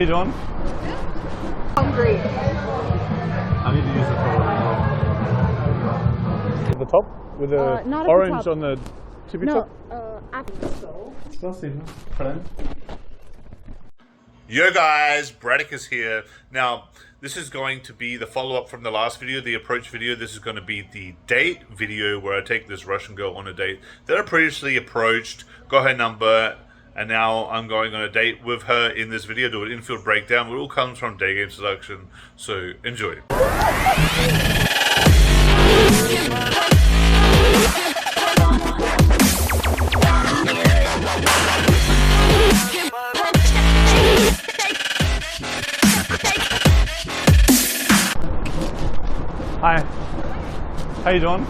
How you doing? Hungry. I need to use the photo. The top? With the not orange at the top. on the tippy No, top? Yo guys, Bradicus here. Now, this is going to be the follow-up from the last video, the approach video. This is going to be the date video where I take this Russian girl on a date that I previously approached, got her number, and now I'm going on a date with her in this video, do an Infield breakdown. It all comes from Daygame seduction, so enjoy. Hi. How you doing?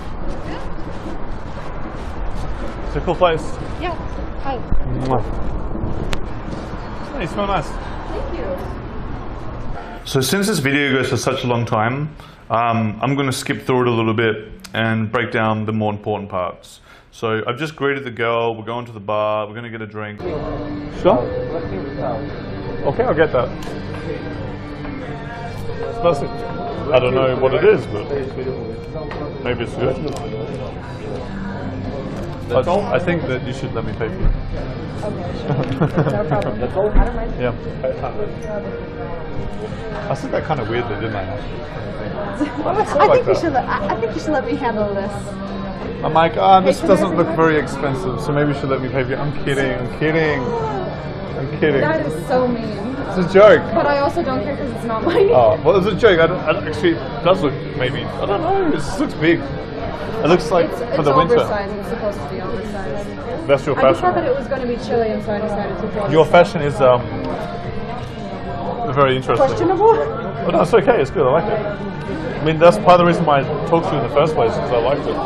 It's a cool place. Yeah. Hi. Mwah. You smell nice. Thank you. So since this video goes for such a long time, I'm going to skip through it a little bit and break down the more important parts. So I've just greeted the girl, we're going to the bar, we're going to get a drink. Sure? Okay, I'll get that. That's it. I don't know what it is, but maybe it's good. I think that you should let me pay for it. Okay, sure. No problem. I don't mind. Yeah. I said that kind of weirdly, didn't I? I think you should let me handle this. I'm like, this doesn't look very expensive, so maybe you should let me pay for it. I'm kidding. That is so mean. It's a joke. But I also don't care because it's not money. Oh, well, it's a joke. I don't actually, it does look maybe, I don't know, it looks big. It looks like for the winter. Oversized. It's supposed to be oversized. That's your I fashion. thought that it was going to be chilly, and so I decided to put Your fashion is very interesting. questionable. But no, it's okay. It's good. I like it. I mean, that's part of the reason why I talked to you in the first place, because I liked it.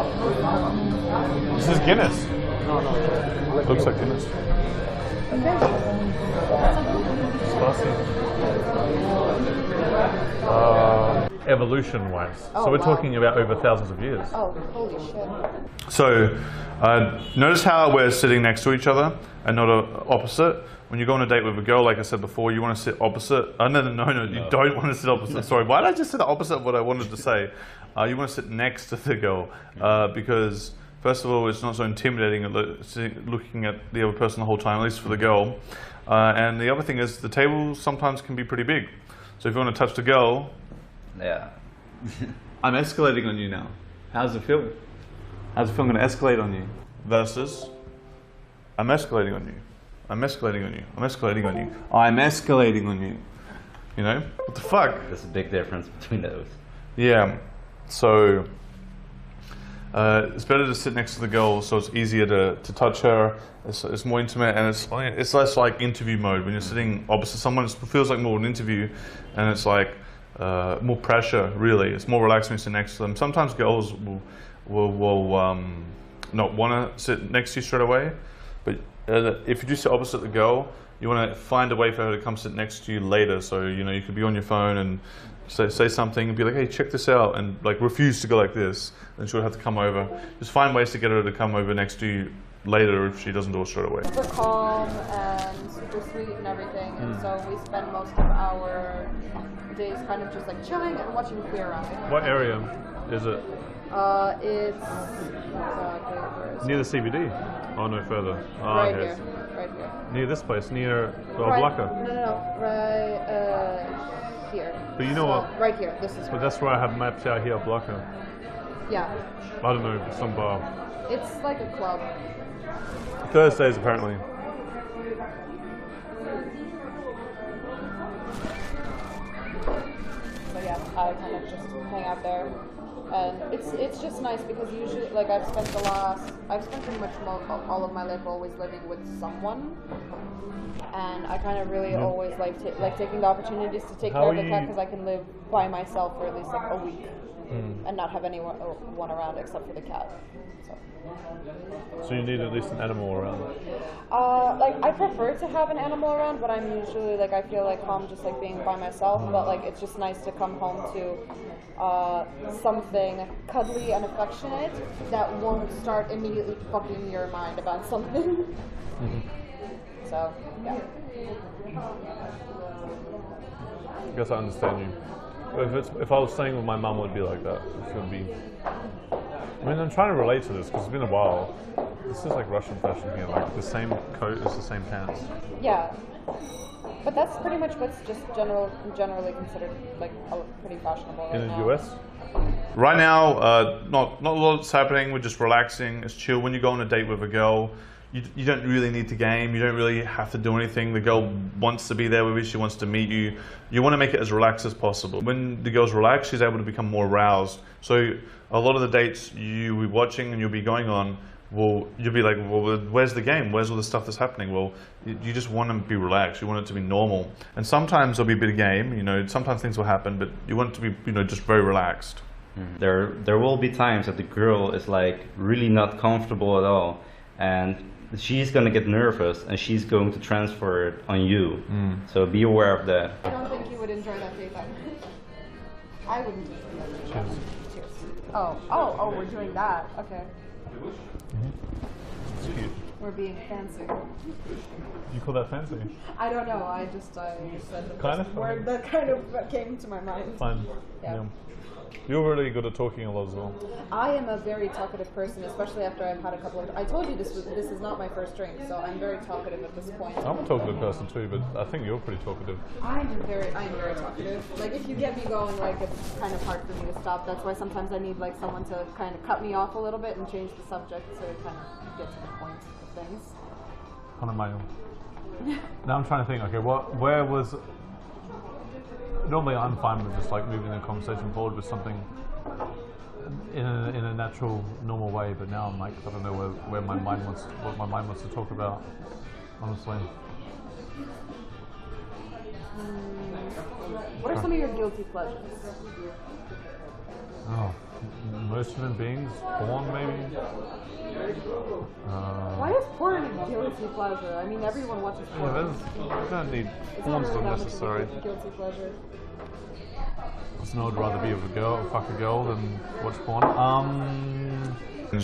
This is Guinness. It looks like Guinness. Okay. Spicy. Evolution-wise. Oh, so we're wow. talking about over thousands of years. Oh, holy shit. So, notice how we're sitting next to each other and not opposite. When you go on a date with a girl, like I said before, you want to sit opposite. No, you don't want to sit opposite. Sorry, why did I just say the opposite of what I wanted to say? You want to sit next to the girl because, first of all, it's not so intimidating looking at the other person the whole time, at least for the girl. And the other thing is the table sometimes can be pretty big. So if you want to touch the girl, yeah. I'm escalating on you now. How's it feel? How's it feel? I'm going to escalate on you. Versus, I'm escalating on you. I'm escalating on you. I'm escalating on you. I'm escalating on you. You know? What the fuck? There's a big difference between those. Yeah. So, it's better to sit next to the girl so it's easier to touch her. It's more intimate and it's less like interview mode. When you're sitting opposite someone, it feels like more an interview and it's like more pressure, really. It's more relaxed when you sit next to them. Sometimes girls will not want to sit next to you straight away, but if you do sit opposite the girl, you want to find a way for her to come sit next to you later. So, you know, you could be on your phone and say something and be like, hey, check this out, and like refuse to go like this, then she'll have to come over. Just find ways to get her to come over next to you later if she doesn't do it straight away. Super calm and super sweet and everything, and so we spend most of our days kind of just like chilling and watching Queer Eye. What area is it? It's where is Near the CBD? Oh, no further. Oh, right okay. here, right here. Near this place, near Right, Oblaka. no, right here. But you know what? Right here. This is. But that's where I have mapped out here, Oblaka. Yeah. I don't know, some bar. It's like a club. Thursdays, apparently. So yeah, I kind of just hang out there, and it's just nice because usually, like, I've spent pretty much all of my life always living with someone, and I kind of really always like taking the opportunities to take care of the cat because I can live by myself for at least like a week and not have anyone around except for the cat. So you need at least an animal around. Like, I prefer to have an animal around, but I'm usually like, I feel like calm just like being by myself. But like, it's just nice to come home to something cuddly and affectionate that won't start immediately fucking your mind about something. So yeah. I guess I understand you. If I was staying with my mum, it would be like that. It would be. I mean, I'm trying to relate to this because it's been a while. This is like Russian fashion here, like the same coat as the same pants. Yeah. But that's pretty much what's just generally considered like pretty fashionable right In the now. US? Right now, not a lot's happening. We're just relaxing. It's chill. When you go on a date with a girl, you don't really need to game. You don't really have to do anything. The girl wants to be there with you. She wants to meet you. You want to make it as relaxed as possible. When the girl's relaxed, she's able to become more aroused. So a lot of the dates you'll be watching and you'll be going on, well, you'll be like, well, where's the game? Where's all the stuff that's happening? Well, you just want to be relaxed. You want it to be normal. And sometimes there'll be a bit of game. You know, sometimes things will happen, but you want it to be, you know, just very relaxed. There will be times that the girl is like really not comfortable at all, and she's gonna get nervous and she's going to transfer it on you. So be aware of that. I don't think you would enjoy that date that much. I wouldn't enjoy that. Cheers. Cheers. Oh, we're doing that. Okay. It's cute. We're being fancy. You call that fancy? I don't know. I just said the Kind first of? word that kind of came to my mind. Fine. Yeah. You're really good at talking a lot as well. I am a very talkative person, especially after I've had a couple of. I told you this is not my first drink, so I'm very talkative at this point. I'm a talkative person too, but I think you're pretty talkative. I am very talkative. Like if you get me going, like it's kind of hard for me to stop. That's why sometimes I need like someone to kind of cut me off a little bit and change the subject to kind of get to the point of things. On a mail. Now I'm trying to think. Okay, where was? Normally I'm fine with just like moving the conversation forward with something in a natural, normal way. But now I'm like, I don't know where my mind wants, what my mind wants to talk about. Honestly. What are some of your guilty pleasures? Oh, most human beings, porn maybe. Why is porn a guilty pleasure? I mean, everyone watches Yeah, porn. I don't need It's not porn's really not that much of necessary. a guilty pleasure. So I'd rather be with a girl, fuck a girl, than watch porn.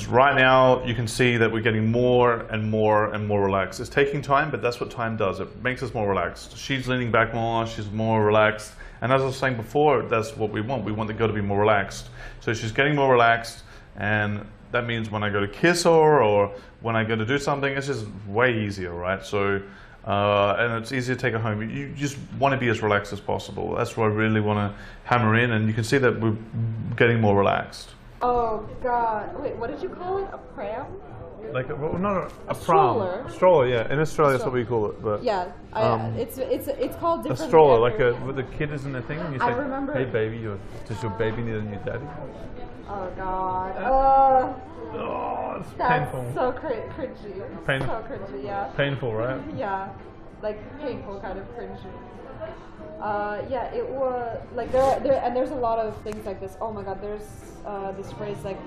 Right now, you can see that we're getting more and more and more relaxed. It's taking time, but that's what time does. It makes us more relaxed. She's leaning back more, she's more relaxed. And as I was saying before, that's what we want. We want the girl to be more relaxed. So she's getting more relaxed, and that means when I go to kiss her or when I go to do something, it's just way easier, right? So, and it's easier to take her home. You just want to be as relaxed as possible. That's what I really want to hammer in, and you can see that we're getting more relaxed. Oh God! Wait, what did you call it? A pram? Like, well, not a pram. stroller. A stroller, yeah. In Australia, that's what we call it. But Yeah, it's called a different. stroller, like with the kid is in the thing, and you I say, remember- "Hey, baby, does your baby need a new daddy?" Oh God! Oh, it's That's painful. so cringy. Pain- So cringy, yeah. Painful, right? Yeah, like painful kind of cringy. Yeah, it was like there's a lot of things like this. Oh my God, there's this phrase like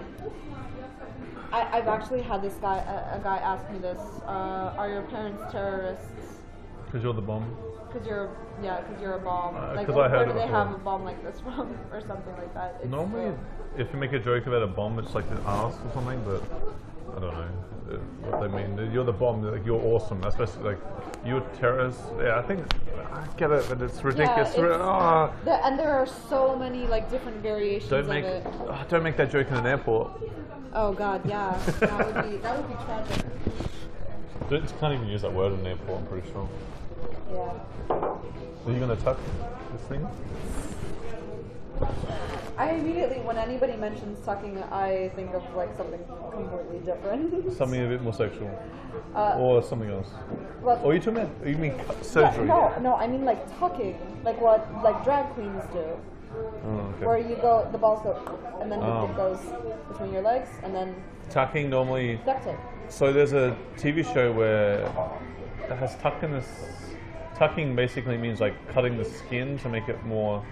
I've actually had this guy a guy ask me this. Are your parents terrorists? Because you're the bomb. Because you're a bomb. Like 'cause I heard where do it they before. have a bomb like this from or something like that? It's, Normally, if you make a joke about a bomb, it's like an ass or something, but I don't know what they mean. You're the bomb, like you're awesome. That's basically like you're terrorist. Yeah, I think I get it, but it's ridiculous. and there are so many like different variations Don't make of it. don't make that joke in an airport. Oh God, yeah, that would be tragic. You can't even use that word in an airport. I'm pretty sure. Yeah. Are you gonna tuck this thing? I immediately, when anybody mentions tucking, I think of like something completely different. Something a bit more sexual, Uh, or something else. Well, Or you talking about? You mean surgery? no, I mean like tucking, like what like drag queens do, Oh, okay. where you go, the balls go, and then it goes between your legs, and then Tucking normally. duct tape. So there's a TV show where it has tuck in this. Tucking basically means like cutting the skin to make it more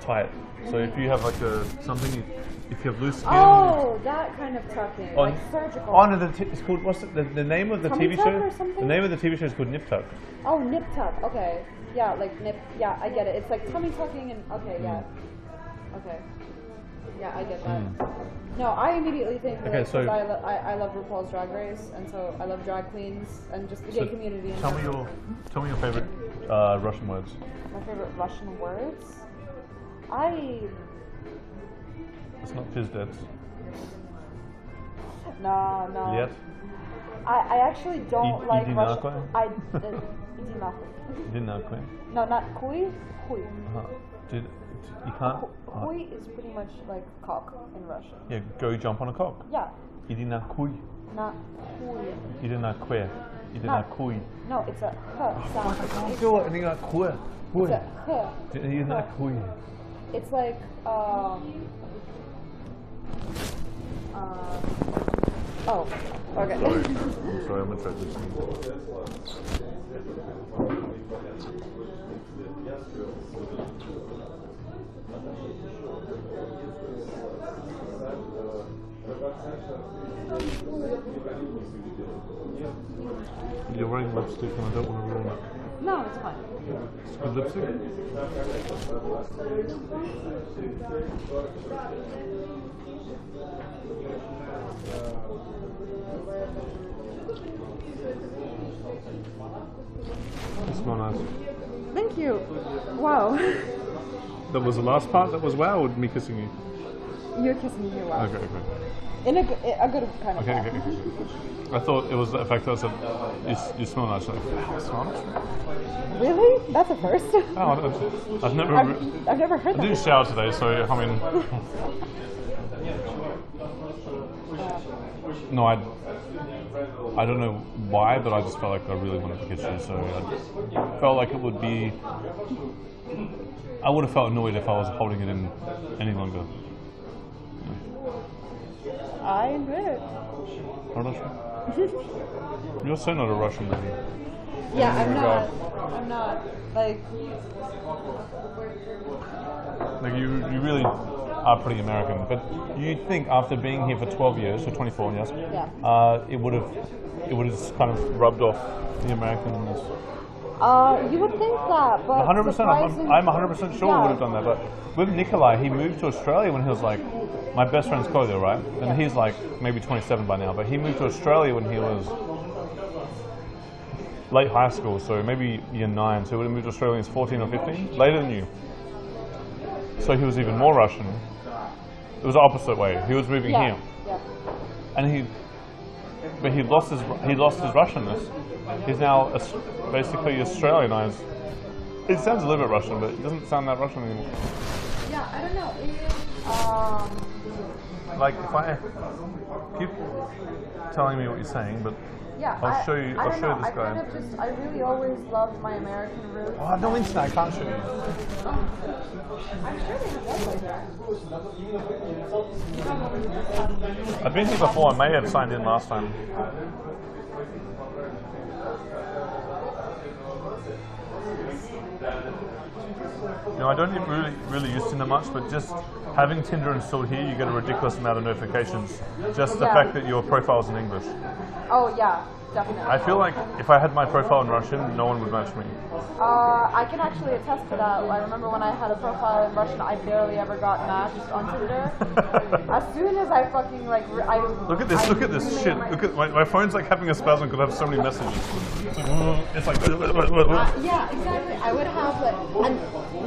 tight. So if you have like something, if you have loose skin. Oh, that kind of tucking, like surgical. Oh no, it's called, what's it, the name of the Tummy TV tuck show? or something? The name of the TV show is called Nip Tuck. Oh, nip tuck. Okay. Yeah, like nip. Yeah, I get it. It's like tummy tucking and okay, yeah. Okay. Yeah, I get that. No, I immediately think Okay, like, so- 'cause I love RuPaul's Drag Race, and so I love drag queens and just the gay community. In Tell me general. your favorite Russian words? My favorite Russian words? It's not pizdec. No. Yet? I actually don't like Russian. Idinakwe? Idinakwe. No, not kui. Hui. You can't. Hui is pretty much like cock in Russian. Yeah, go jump on a cock. Yeah. Idinakui. Not hui. Idinakwe. Idinakui. No, it's a h sound. I can't do it. Idinakwe. It's a h. Idinakui. It's like oh, okay. Sorry. I'm sorry, I'm gonna try this. You're wearing lipstick and I don't want to ruin it. No, it's fine. It's good lipstick? You smell nice. Thank you. Wow. That was the last part? That was wow, or me kissing you? You're kissing me. Wow. Okay. In a good kind of way. Okay. I thought it was the fact that I said, you smell nice. Like, wow, smell nice? Really? That's a first. Oh, I've never heard that. I didn't shower today, so I mean... No, I don't know why, but I just felt like I really wanted to kiss you, so I felt like it would be... I would have felt annoyed if I was holding it in any longer. I admit it. You're so not a Russian lady. Yeah, I'm not. Like you really are pretty American, but you think after being here for 12 years, or 24, yes? Yeah. It would have kind of rubbed off the Americanness. You would think that, but 100%. I'm 100% sure yeah. would have done that. But with Nikolai, he moved to Australia when he was like, my best friend's Kodo, right? And he's like maybe 27 by now. But he moved to Australia when he was late high school, so maybe year 9. So he would have moved to Australia when he was 14 or 15, later than you. So he was even more Russian. It was the opposite way. He was moving here, and he lost his Russianness. He's now basically Australianized. It sounds a little bit Russian, but it doesn't sound that Russian anymore. Yeah, I don't know. Like if I keep telling me what you're saying, but yeah, I'll show you this guy. I really always loved my American roots. Oh, I have no internet. I can't show you. I'm sure they have one like that. I've been here before. I may have signed in last time. You know, I don't even really use Tinder much, but just having Tinder installed here, you get a ridiculous amount of notifications. Just the fact that your profile is in English. Oh yeah, definitely. I feel like if I had my profile in Russian, no one would match me. I can actually attest to that. I remember when I had a profile in Russian, I barely ever got matched on Tinder. As soon as I fucking like, Look at this! Look at this shit! Look at my phone's like having a spasm because I have so many messages. It's like. Yeah, exactly. I would have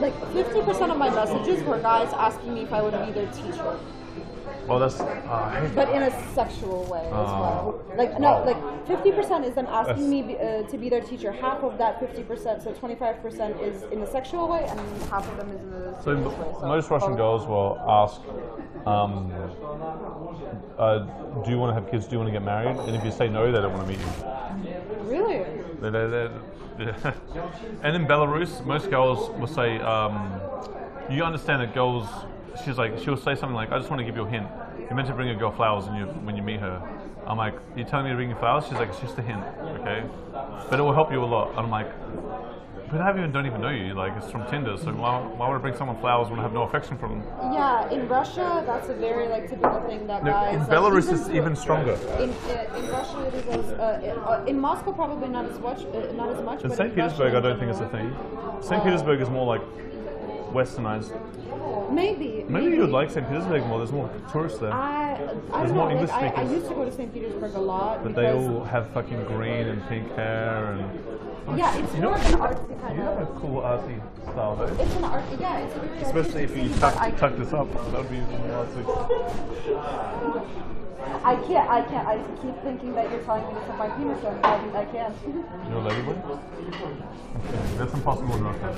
like 50% of my messages were guys asking me if I would be their teacher. Well, that's. But in a sexual way as well. Like no, like 50% is them asking me to be their teacher. Half of that 50%, so 25% is in a sexual way, and half of them is in a serious way. So most Russian girls will ask, "Do you want to have kids? Do you want to get married?" And if you say no, they don't want to meet you. Really? And in Belarus, most girls will say, "You understand that girls." She'll say something like, "I just want to give you a hint. You're meant to bring a girl flowers when you meet her." I'm like, "You're telling me to bring you flowers?" She's like, "It's just a hint, okay? But it will help you a lot." And I'm like, "But I don't even know you. Like, it's from Tinder. So why would I bring someone flowers when I have no affection for them?" Yeah, in Russia, that's a very typical thing that guys. In Belarus, it's even stronger. In Russia, it is. In Moscow, probably not as much. In St. Petersburg, I don't think it's a thing. St. Petersburg is more like westernized. Maybe you'd like St. Petersburg more. There's more tourists there. There's more English speakers. I used to go to St. Petersburg a lot. But they all have fucking green and pink hair and Yeah, it's You know more what? of an artsy kind You have a of. cool artsy style though. It's an art. Yeah, it's a very Especially if you artistic thing, but I tuck this up, that would be even more artsy. I can't. I keep thinking that you're telling me to put my penis on. I can't. You're a ladyboy? Okay, that's impossible in Russia.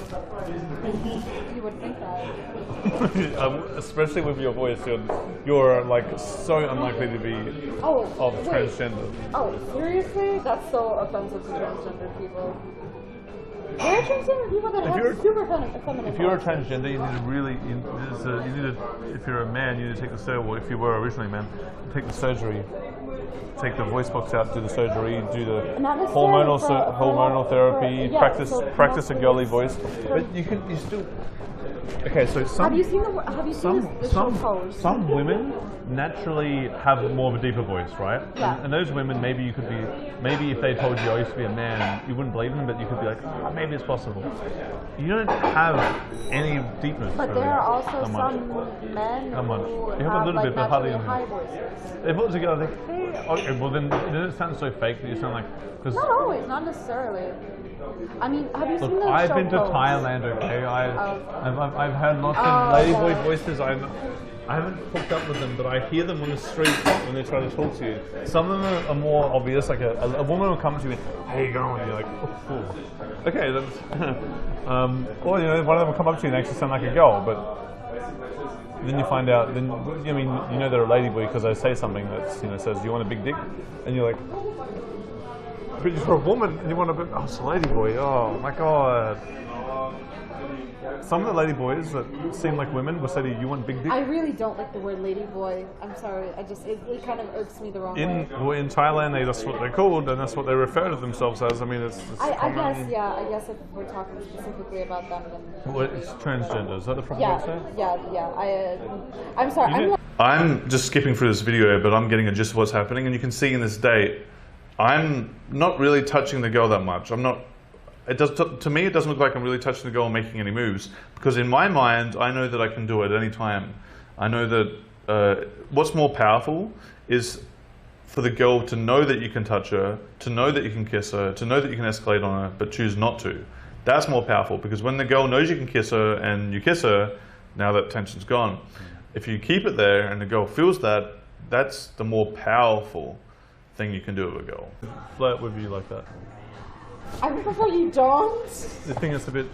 You would think that. Especially with your voice, you're like so unlikely to be Oh, of wait. transgender. Oh, seriously? That's so offensive to transgender people. There are transgender people that have super feminine. If you're a transgender, you need to really, if you're a man, you need to take the surgery. Well, if you were originally a man, take the surgery, take the voice box out, do the surgery, do the hormonal therapy, practice a girly voice. But you still. Okay, so have you seen the show Pose? Some women naturally have more of a deeper voice, right? Yeah. And those women, maybe if they told you I used to be a man, you wouldn't believe them, but you could be like, oh, maybe it's possible. You don't have any deepness. But really, there are also that much. some men Not much. who You have a little bit, but hardly naturally anything. high voices. If it was a girl, I'd think, hey, okay, well then it sounds so fake that you sound like. Cause Not always, not necessarily. I mean, have you seen look, the I've show been to Pose? Thailand, okay? I've heard lots of ladyboy voices. I haven't hooked up with them, but I hear them on the street when they try to talk to you. Some of them are more obvious, like a woman will come to you and, how you going? And you're like, oh, okay, that's, or one of them will come up to you and actually sound like a girl, but then you find out, then I mean, you know they're a ladyboy because they say something that says, do you want a big dick? And you're like, but you're a woman and you want a big, oh, it's a ladyboy, oh my god. Some of the ladyboys that seem like women will say to you, you want big dick? I really don't like the word ladyboy. I'm sorry. It kind of irks me the wrong way. Well, in Thailand, that's what they're called, and that's what they refer to themselves as. I mean, it's I common. guess if we're talking specifically about them, then Well, it's transgender. Is that the proper way to say it? yeah. I'm sorry. You I'm just skipping through this video, but I'm getting a gist of what's happening, and you can see in this date, I'm not really touching the girl that much. I'm not. To me, it doesn't look like I'm really touching the girl and making any moves, because in my mind, I know that I can do it at any time. I know that what's more powerful is for the girl to know that you can touch her, to know that you can kiss her, to know that you can escalate on her, but choose not to. That's more powerful, because when the girl knows you can kiss her and you kiss her, now that tension's gone. If you keep it there and the girl feels that, that's the more powerful thing you can do with a girl. Flirt with you like that. I prefer you don't. The thing is a bit.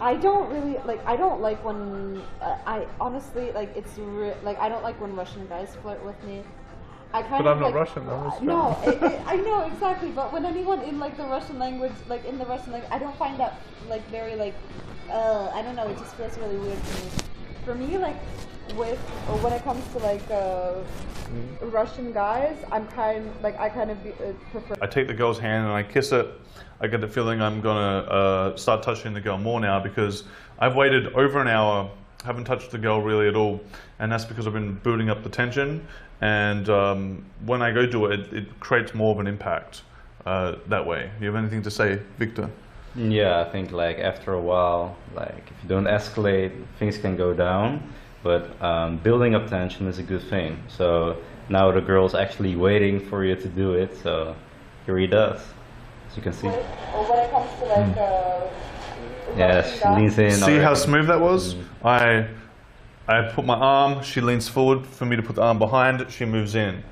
I don't really like. I don't like when I honestly like. Like I don't like when Russian guys flirt with me. I kind But of I'm not like, Russian. I'm Australian. No, I know exactly. But when anyone in like the Russian language, like in the Russian language, I don't find that like very like. I don't know. It just feels really weird to me. For me, like when it comes to like Russian guys, I kind of prefer. I take the girl's hand and I kiss it. I get the feeling I'm gonna start touching the girl more now, because I've waited over an hour, haven't touched the girl really at all, and that's because I've been building up the tension. And when I go do it, it creates more of an impact that way. Do you have anything to say, Victor? Yeah, I think like after a while, like if you don't escalate, things can go down. But building up tension is a good thing. So now the girl's actually waiting for you to do it. So here he does, as you can see. Or when it comes to like. Yeah, she leans in. See how already. smooth that was? I put my arm, she leans forward for me to put the arm behind, she moves in.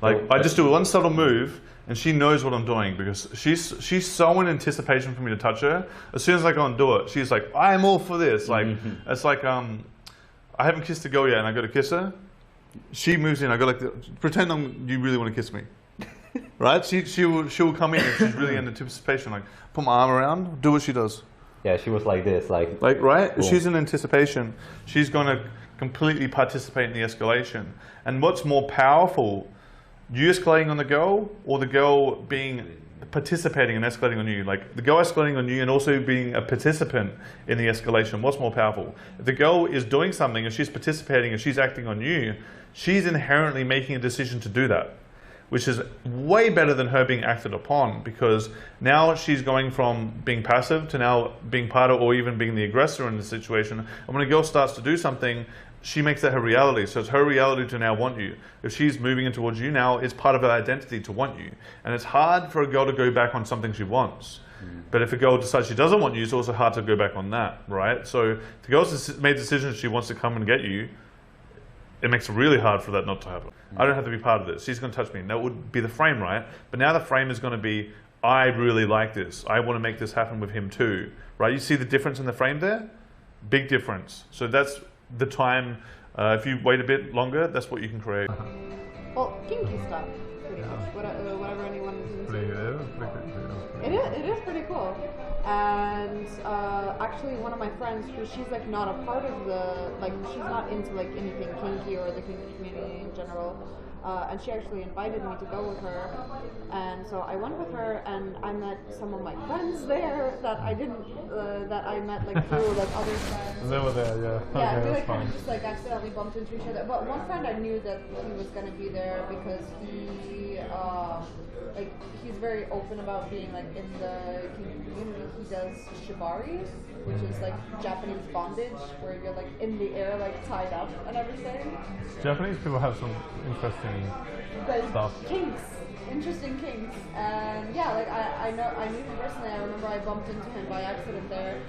Like I just do one subtle move, and she knows what I'm doing, because she's so in anticipation for me to touch her. As soon as I go and do it, she's like, I'm all for this. Like it's like I haven't kissed a girl yet, and I go to kiss her. She moves in. I go like, pretend you really want to kiss me, right? She will come in, and she's really in anticipation. Like put my arm around, do what she does. Yeah, she was like this, like Right? Cool. She's in anticipation. She's going to completely participate in the escalation. And what's more powerful, you escalating on the girl, or the girl participating and escalating on you? Like the girl escalating on you and also being a participant in the escalation. What's more powerful? If the girl is doing something and she's participating and she's acting on you, she's inherently making a decision to do that, which is way better than her being acted upon, because now she's going from being passive to now being part of, or even being the aggressor in the situation. And when a girl starts to do something, she makes that her reality. So it's her reality to now want you. If she's moving in towards you now, it's part of her identity to want you. And it's hard for a girl to go back on something she wants. But if a girl decides she doesn't want you, it's also hard to go back on that, right? So if the girl's made the decision she wants to come and get you, it makes it really hard for that not to happen. I don't have to be part of this. She's going to touch me. And that would be the frame, right? But now the frame is going to be, I really like this. I want to make this happen with him too, right? You see the difference in the frame there? Big difference. So that's the time. If you wait a bit longer, that's what you can create. Well, kinky stuff, pretty much. Whatever anyone is into. It is pretty cool. And actually, one of my friends, she's like not a part of the, like, she's not into like anything kinky or the kinky community in general. And she actually invited me to go with her, and so I went with her, and I met some of my friends there that I didn't, that I met like through like other friends. And they were there, yeah. Yeah, Okay, we that's like kind fine. of just like accidentally bumped into each other. But one friend I knew that he was gonna be there because he, like, he's very open about being like in the community. He does shibari, which is like Japanese bondage, where you're like in the air, like tied up and everything. Japanese people have some interesting stuff. Kinks, interesting kinks, and yeah, like I knew him personally. I remember I bumped into him by accident there.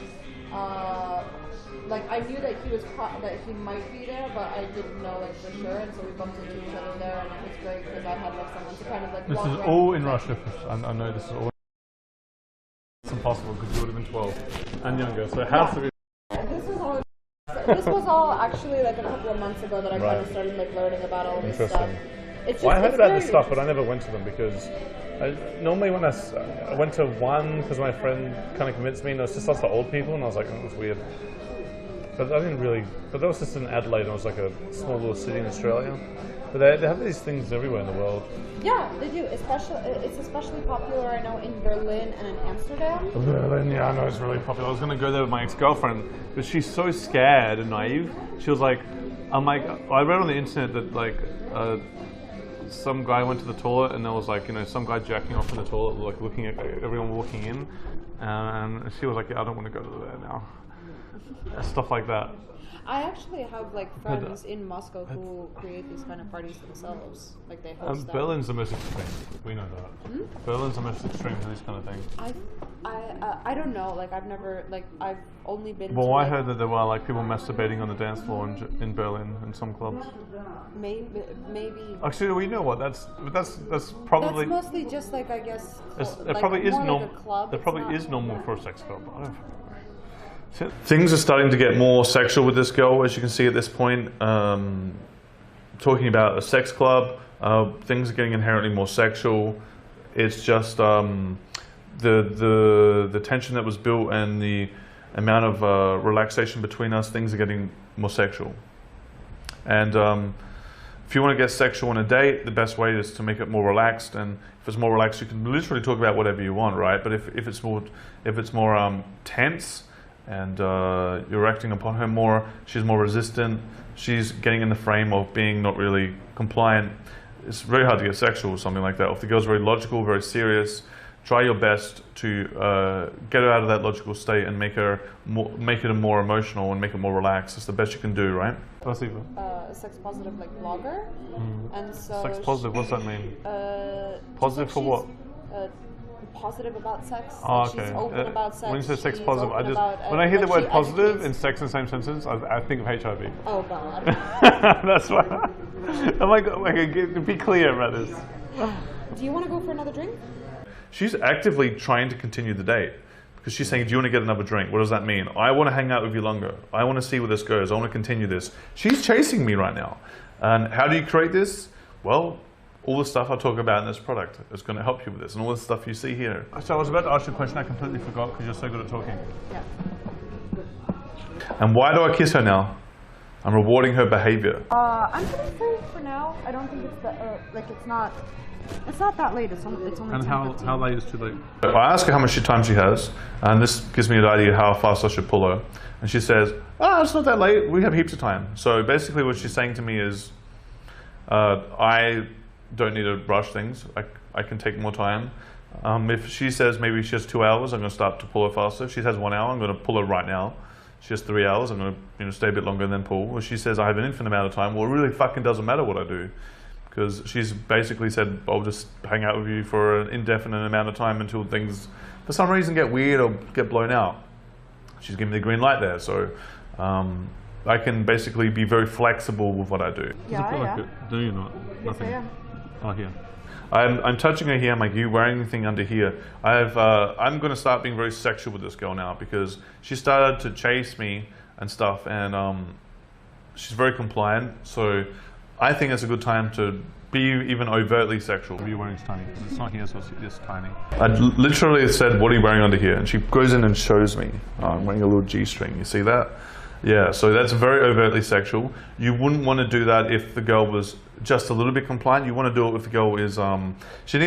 Like I knew that that he might be there, but I didn't know like for sure, and so we bumped into each other there, and it was great because I had like someone to kind of like. This walk is around all with. in Russia. I know this is all. It's impossible because you would have been 12 and younger, so it has to be. This was all actually like a couple of months ago that I kind of started like learning about all this stuff. Interesting. It's just, Well, I heard it's about very this stuff, but I never went to them because normally when I went to one because my friend kind of convinced me, and it was just lots of old people, and I was like, oh, it was weird. But I didn't really. But that was just in Adelaide, and it was like a small little city in Australia. But they have these things everywhere in the world. Yeah, they do. It's especially popular, I know, in Berlin and in Amsterdam. Berlin, yeah, I know it's really popular. I was going to go there with my ex-girlfriend, but she's so scared and naive. She was like, I read on the internet that like some guy went to the toilet and there was like, some guy jacking off in the toilet, like looking at everyone walking in, and she was like, yeah, I don't want to go to there now. Stuff like that. I actually have like friends in Moscow who create these kind of parties themselves. Like they host them. Berlin's the most extreme. We know that. Berlin's the most extreme for this kind of thing. I don't know. Like I've only been. Well, to, I like, heard that there were like people masturbating on the dance floor in Berlin in some clubs. Maybe. Actually, we know what that's probably. That's mostly just like I guess. It probably is normal. Like a club. It probably is normal for a sex club. I don't know. Things are starting to get more sexual with this girl, as you can see at this point. Talking about a sex club, things are getting inherently more sexual. It's just the tension that was built and the amount of relaxation between us, things are getting more sexual. And if you want to get sexual on a date, the best way is to make it more relaxed. And if it's more relaxed, you can literally talk about whatever you want, right? But if it's more tense, and you're acting upon her more, she's more resistant, she's getting in the frame of being not really compliant, it's very hard to get sexual with something like that. If the girl's very logical, very serious, try your best to get her out of that logical state and make it more emotional and make it more relaxed. It's the best you can do, right? Sex positive like blogger, and so Sex positive, what's that mean? Positive for what? Positive about sex. Oh, like okay. She's open about sex. When you say sex she's positive, open about, when I hear the like, word she positive educates- and sex in the same sentence, I think of HIV. Oh God. That's why. I'm like, okay, be clear about this. Do you want to go for another drink? She's actively trying to continue the date because she's saying, do you want to get another drink? What does that mean? I want to hang out with you longer. I want to see where this goes. I want to continue this. She's chasing me right now. And how do you create this? Well, all the stuff I talk about in this product is going to help you with this, and all the stuff you see here. So I was about to ask you a question I completely forgot because you're so good at talking. Yeah. And why do I kiss her now? I'm rewarding her behavior. I'm pretty free for now. I don't think it's it's not that late. It's only And how late is too late? I ask her how much time she has, and this gives me an idea how fast I should pull her. And she says, it's not that late. We have heaps of time. So basically what she's saying to me is, I don't need to rush things. I can take more time. If she says maybe she has 2 hours, I'm going to start to pull her faster. If she has 1 hour, I'm going to pull her right now. She has 3 hours, I'm going to stay a bit longer and then pull. If she says I have an infinite amount of time, well, it really fucking doesn't matter what I do. Because she's basically said, I'll just hang out with you for an indefinite amount of time until things for some reason get weird or get blown out, she's giving me the green light there. So I can basically be very flexible with what I do. Do you not? Nothing. Yeah. Oh, here. I'm touching her here. I'm like, you wearing anything under here? I'm going to start being very sexual with this girl now because she started to chase me and stuff, and she's very compliant. So I think it's a good time to be even overtly sexual. What are you wearing is tiny. It's not here, so it's tiny. I literally said, "What are you wearing under here?" And she goes in and shows me. Oh, I'm wearing a little G-string. You see that? Yeah, so that's very overtly sexual. You wouldn't want to do that if the girl was just a little bit compliant. You want to do it if the girl is, she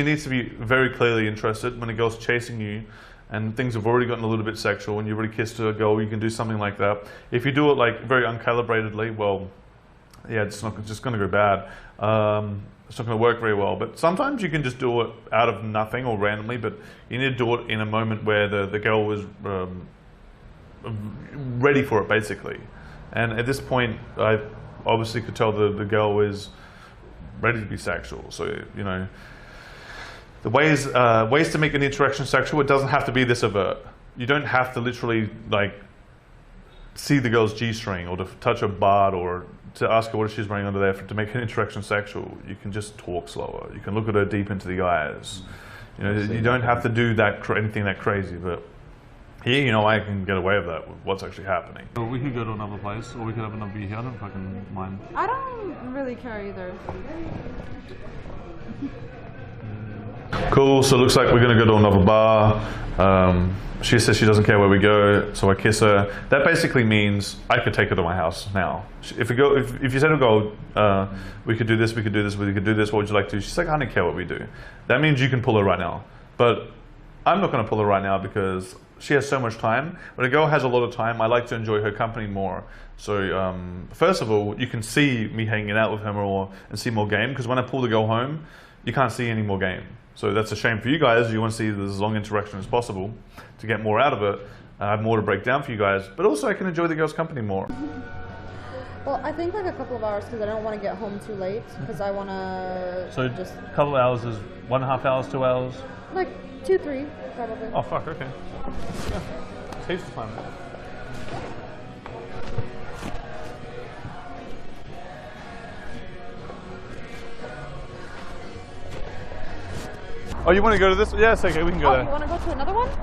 needs to be very clearly interested. When a girl's chasing you and things have already gotten a little bit sexual and you've already kissed a girl, you can do something like that. If you do it like very uncalibratedly, well, yeah, it's just going to go bad. It's not going to work very well. But sometimes you can just do it out of nothing or randomly, but you need to do it in a moment where the girl was ready for it, basically. And at this point, I obviously could tell the girl is ready to be sexual. So, you know, the ways to make an interaction sexual, it doesn't have to be this overt. You don't have to literally like see the girl's G-string or to touch her butt or to ask her what she's wearing under there to make an interaction sexual. You can just talk slower. You can look at her deep into the eyes. You know, you don't have to do that anything that crazy, but here, you know, I can get away with that with what's actually happening. So we could go to another place, or we could have another beer here. I don't fucking mind. I don't really care either. Cool, so it looks like we're going to go to another bar. She says she doesn't care where we go, so I kiss her. That basically means I could take her to my house now. If you said to go, we could do this, we could do this, we could do this, what would you like to do? She's like, I don't care what we do. That means you can pull her right now. But I'm not going to pull her right now because she has so much time. When a girl has a lot of time, I like to enjoy her company more. So first of all, you can see me hanging out with her more and see more game, because when I pull the girl home, you can't see any more game. So that's a shame for you guys. You want to see as long interaction as possible to get more out of it. I have more to break down for you guys, but also I can enjoy the girl's company more. Well, I think like a couple of hours because I don't want to get home too late because I want to So just a couple of hours is 1.5 hours, 2 hours? like 2, 3 probably. Oh fuck, okay. Yeah. Heaps of time. Oh, you want to go to this? Yeah, it's okay, we can go Oh, there. You want to go to another one? No,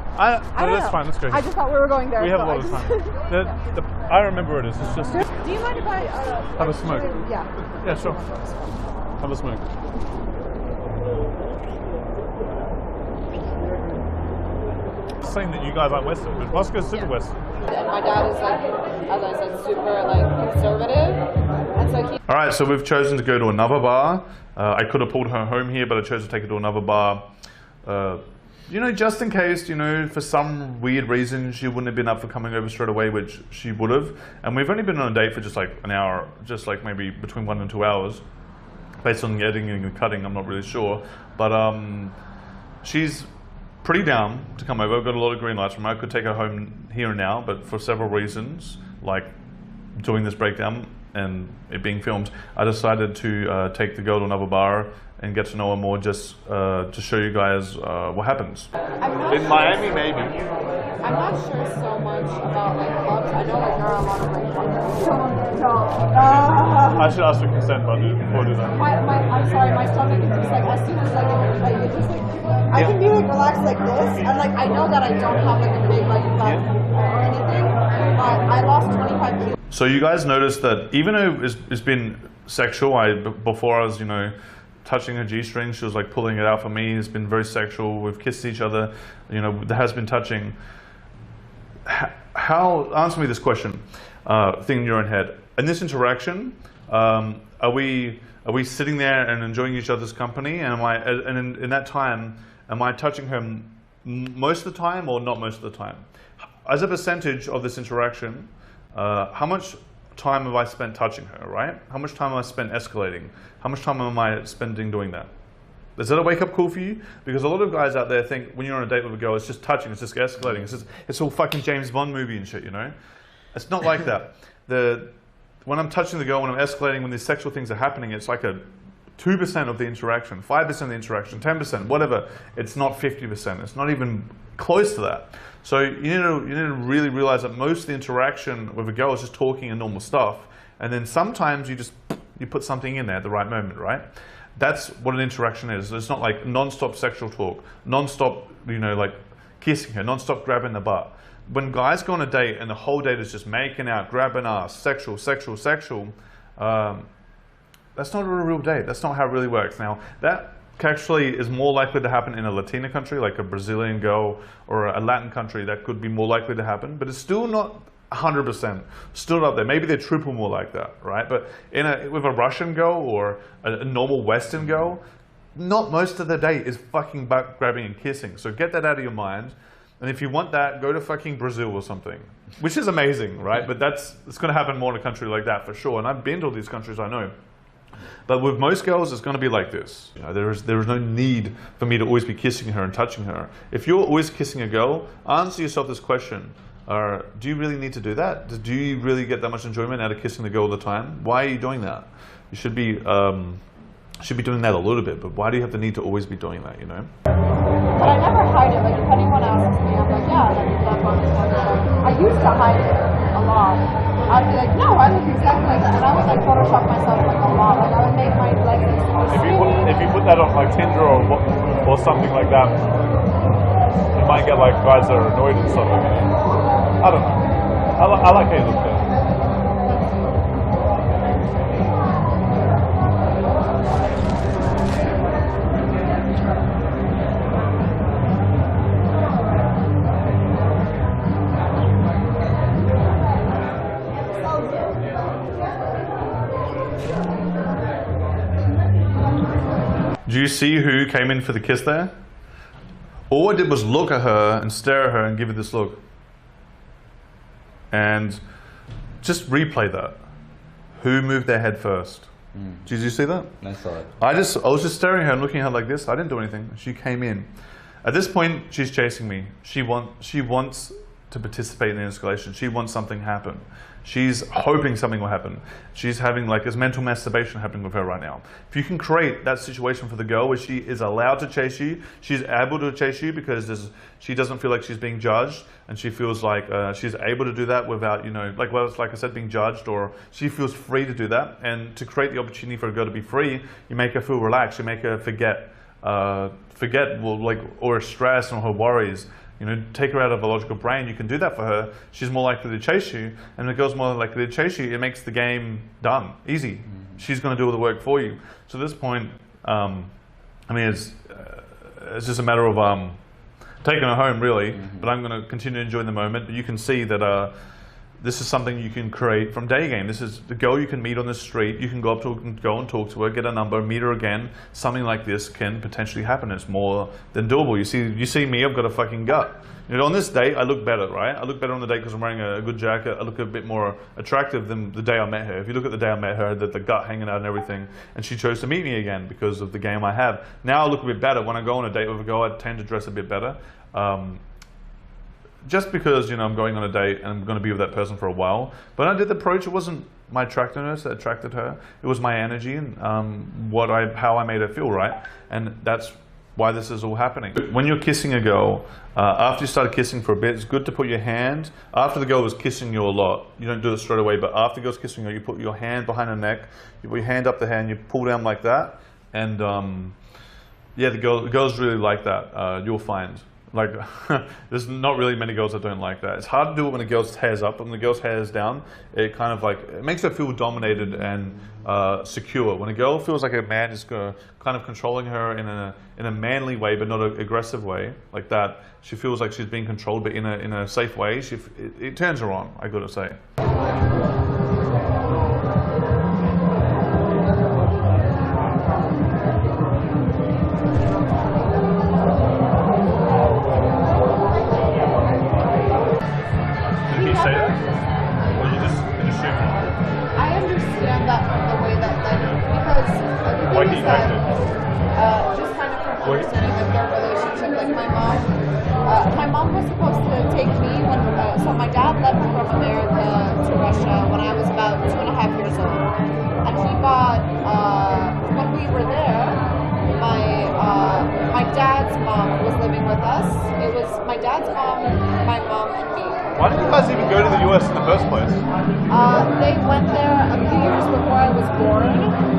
don't that's know. fine, let's go. I just thought we were going there. We have a so lot of I time. just- I remember where it is, it's just... Do you mind if I Have a smoke? Yeah. Yeah, sure. Have a smoke. Saying that you guys aren't Western, but Moscow's super Western. And my dad is like, as I said, super like conservative, and so he. All right, so we've chosen to go to another bar. I could have pulled her home here, but I chose to take her to another bar. You know, just in case, you know, for some weird reason, she wouldn't have been up for coming over straight away, which she would have. And we've only been on a date for just like an hour, just like maybe between 1 and 2 hours. Based on the editing and cutting, I'm not really sure. But she's pretty down to come over. I've got a lot of green lights from her. I could take her home here and now, but for several reasons, like doing this breakdown and it being filmed, I decided to take the girl to another bar and get to know her more, just to show you guys what happens. In Miami, maybe. I'm not sure so much about like clubs. I know like there are a lot of like. I should ask for consent, but before I do that. I'm sorry, my stomach is just like as soon as like it just like I can be like relaxed like this, and like I know that I don't have like a big like butt or anything, but I lost 25 kilos. So you guys noticed that even though it's been sexual, before I was, you know, touching her G-string, she was like pulling it out for me. It's been very sexual. We've kissed each other. You know, there has been touching. How, answer me this question, thing in your own head. In this interaction, are we sitting there and enjoying each other's company? And in that time, am I touching her most of the time or not most of the time? As a percentage of this interaction, how much time have I spent touching her, right? How much time have I spent escalating? How much time am I spending doing that? Is that a wake-up call for you? Because a lot of guys out there think when you're on a date with a girl, it's just touching, it's just escalating, it's all fucking James Bond movie and shit, you know? It's not like that. When I'm touching the girl, when I'm escalating, when these sexual things are happening, it's like a 2% of the interaction, 5% of the interaction, 10%, whatever. It's not 50%. It's not even close to that. So you need to really realize that most of the interaction with a girl is just talking and normal stuff, and then sometimes you put something in there at the right moment, right? That's what an interaction is. It's not like non-stop sexual talk, non-stop, like kissing her, non-stop grabbing the butt. When guys go on a date and the whole date is just making out, grabbing ass, sexual, that's not a real date. That's not how it really works. Now, that actually is more likely to happen in a Latina country, like a Brazilian girl, or a Latin country. That could be more likely to happen, but it's still not 100%. Still not there. Maybe they're triple more like that, right? But with a Russian girl or a normal Western girl, not most of the date is fucking butt grabbing and kissing. So get that out of your mind. And if you want that, go to fucking Brazil or something, which is amazing, right? But it's going to happen more in a country like that for sure. And I've been to all these countries, I know. But with most girls, it's going to be like this. There is no need for me to always be kissing her and touching her. If you're always kissing a girl, answer yourself this question. Do you really need to do that? Do you really get that much enjoyment out of kissing the girl all the time? Why are you doing that? You should be doing that a little bit, but why do you have the need to always be doing that, But I never hide it. Like, if anyone asks me, I'm like, yeah, that's on this one. I used to hide it a lot. I'd be like, no, I look exactly like that. And I would like Photoshop myself like a lot. Like, I would make my legs If you put that on like Tinder or something like that, you might get like guys that are annoyed and stuff. I don't know. I like how you look there. Do you see who came in for the kiss there? All I did was look at her and stare at her and give her this look. And just replay that. Who moved their head first? Did you see that? I saw it. I was just staring at her and looking at her like this. I didn't do anything. She came in. At this point, she's chasing me. She wants to participate in the escalation. She wants something to happen. She's hoping something will happen. She's having like this mental masturbation happening with her right now. If you can create that situation for the girl where she is allowed to chase you, she's able to chase you because she doesn't feel like she's being judged, and she feels like she's able to do that without, like I said, being judged, or she feels free to do that. And to create the opportunity for a girl to be free, you make her feel relaxed. You make her forget or stress or her worries. Take her out of a logical brain. You can do that for her. She's more likely to chase you, and the girl's more likely to chase you. It makes the game done, easy. Mm-hmm. She's going to do all the work for you. So at this point, it's just a matter of taking her home, really. Mm-hmm. But I'm going to continue to enjoy the moment. But you can see that this is something you can create from Daygame. This is the girl you can meet on the street. You can go up to her, go and talk to her, get a number, meet her again. Something like this can potentially happen. It's more than doable. You see me, I've got a fucking gut. On this date, I look better, right? I look better on the date because I'm wearing a good jacket. I look a bit more attractive than the day I met her. If you look at the day I met her, the gut hanging out and everything, and she chose to meet me again because of the game I have. Now I look a bit better. When I go on a date with a girl, I tend to dress a bit better. Just because I'm going on a date and I'm going to be with that person for a while. But I did the approach. It wasn't my attractiveness that attracted her. It was my energy and how I made her feel, right? And that's why this is all happening. When you're kissing a girl, after you started kissing for a bit, it's good to put your hand, after the girl was kissing you a lot, you don't do it straight away, but after the girl's kissing you, you put your hand behind her neck, you put your hand up the hand, you pull down like that, and the girls really like that, you'll find. Like, there's not really many girls that don't like that. It's hard to do it when a girl's hair's up. When the girl's hair's down, it kind of it makes her feel dominated and secure. When a girl feels like a man is kind of controlling her in a manly way, but not an aggressive way, like that, she feels like she's being controlled, but in a safe way. It turns her on, I gotta say. Just kind of from understanding like their relationship. Like my mom was supposed to take me when so my dad left from America to Russia when I was about 2.5 years old, and he got when we were there. guys even go to the US in the first place? They went there a few years before I was born.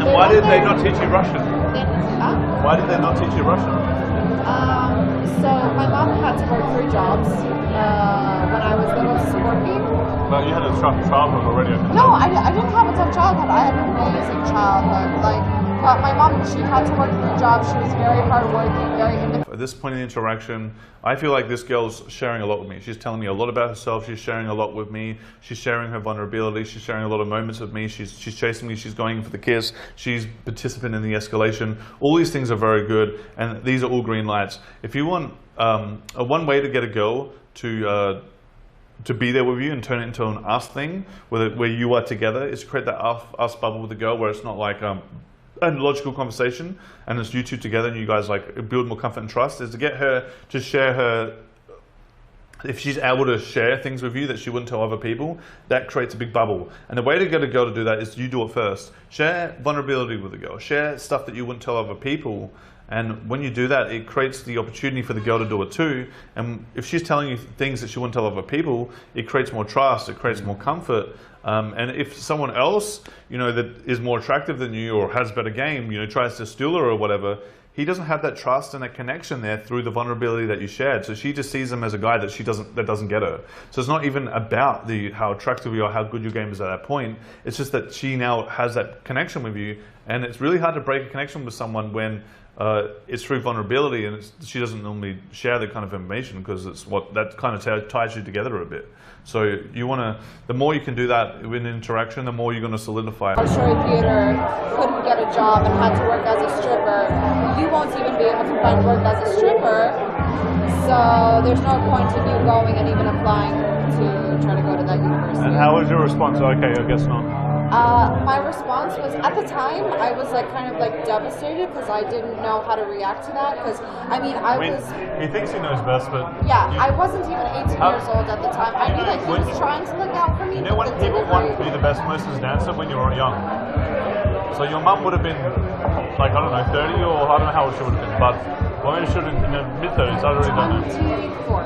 And why did they not teach you Russian? Why did they not teach you Russian? So my mom had to work 3 jobs when I was little to support me. Well, you had a tough childhood already. No, I didn't have a tough childhood. I had an amazing childhood. But my mom, she had to work 3 jobs. She was very hardworking, very independent. At this point in the interaction, I feel like this girl's sharing a lot with me. She's telling me a lot about herself. She's sharing a lot with me. She's sharing her vulnerability. She's sharing a lot of moments with me. She's chasing me. She's going in for the kiss. She's participant in the escalation. All these things are very good, and these are all green lights. If you want one way to get a girl to be there with you and turn it into an us thing, where you are together, is to create that us bubble with the girl, where it's not like a logical conversation and it's you two together and you guys like build more comfort and trust, is to get her to share her, if she's able to share things with you that she wouldn't tell other people, that creates a big bubble. And the way to get a girl to do that is you do it first. Share vulnerability with the girl, share stuff that you wouldn't tell other people, and when you do that, it creates the opportunity for the girl to do it too. And if she's telling you things that she wouldn't tell other people, it creates more trust, it creates more comfort. And if someone else, that is more attractive than you or has better game, tries to steal her or whatever, he doesn't have that trust and that connection there through the vulnerability that you shared. So she just sees him as a guy that doesn't get her. So it's not even about how attractive you are, how good your game is at that point. It's just that she now has that connection with you, and it's really hard to break a connection with someone when it's through vulnerability, and she doesn't normally share that kind of information because it's that kind of ties you together a bit. So the more you can do that in interaction, the more you're going to solidify. I was showing theater, couldn't get a job and had to work as a stripper. You won't even be able to find work as a stripper, so there's no point in you going and even applying to try to go to that university. And how was your response? Okay, I guess not. My response was, at the time, I was kind of devastated because I didn't know how to react to that. Because he thinks he knows best, but yeah, I wasn't even 18 years old at the time. I knew that he was trying to look out for me. When people want to be the best Moses dancer when you're young. So your mum would have been 30, or I don't know how old she would have been, but maybe she would have been in the mid-30s. I really don't know. 24.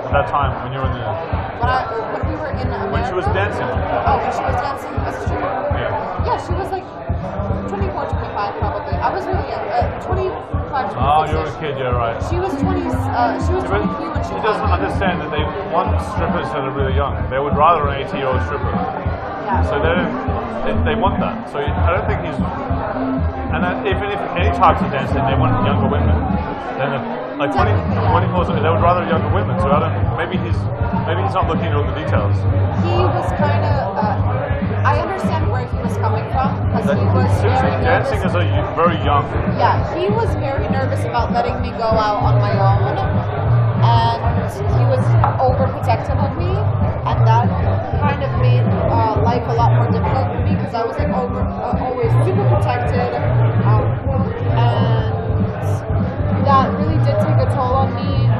At that time, when you were in the... When we were in America. When she was dancing. Oh, when she was dancing as a stripper? Yeah. Yeah, she was 24, 25 probably. I was really young. 25, 26. Oh, you were a kid, yeah, right. She was 20. She was 23 when she. She doesn't understand that they want strippers that are really young. They would rather an 80-year-old stripper. Yeah. So they want that. So I don't think he's. And if any types of dancing, they want younger women. Then 24, they would rather younger women. So maybe he's not looking at all the details. He was kind of. I understand where he was coming from because he was very nervous. Dancing is very young. Yeah, he was very nervous about letting me go out on my own, and he was overprotective of me, and that kind of made life a lot more difficult for me because I was always super protected, and that really did take a toll on me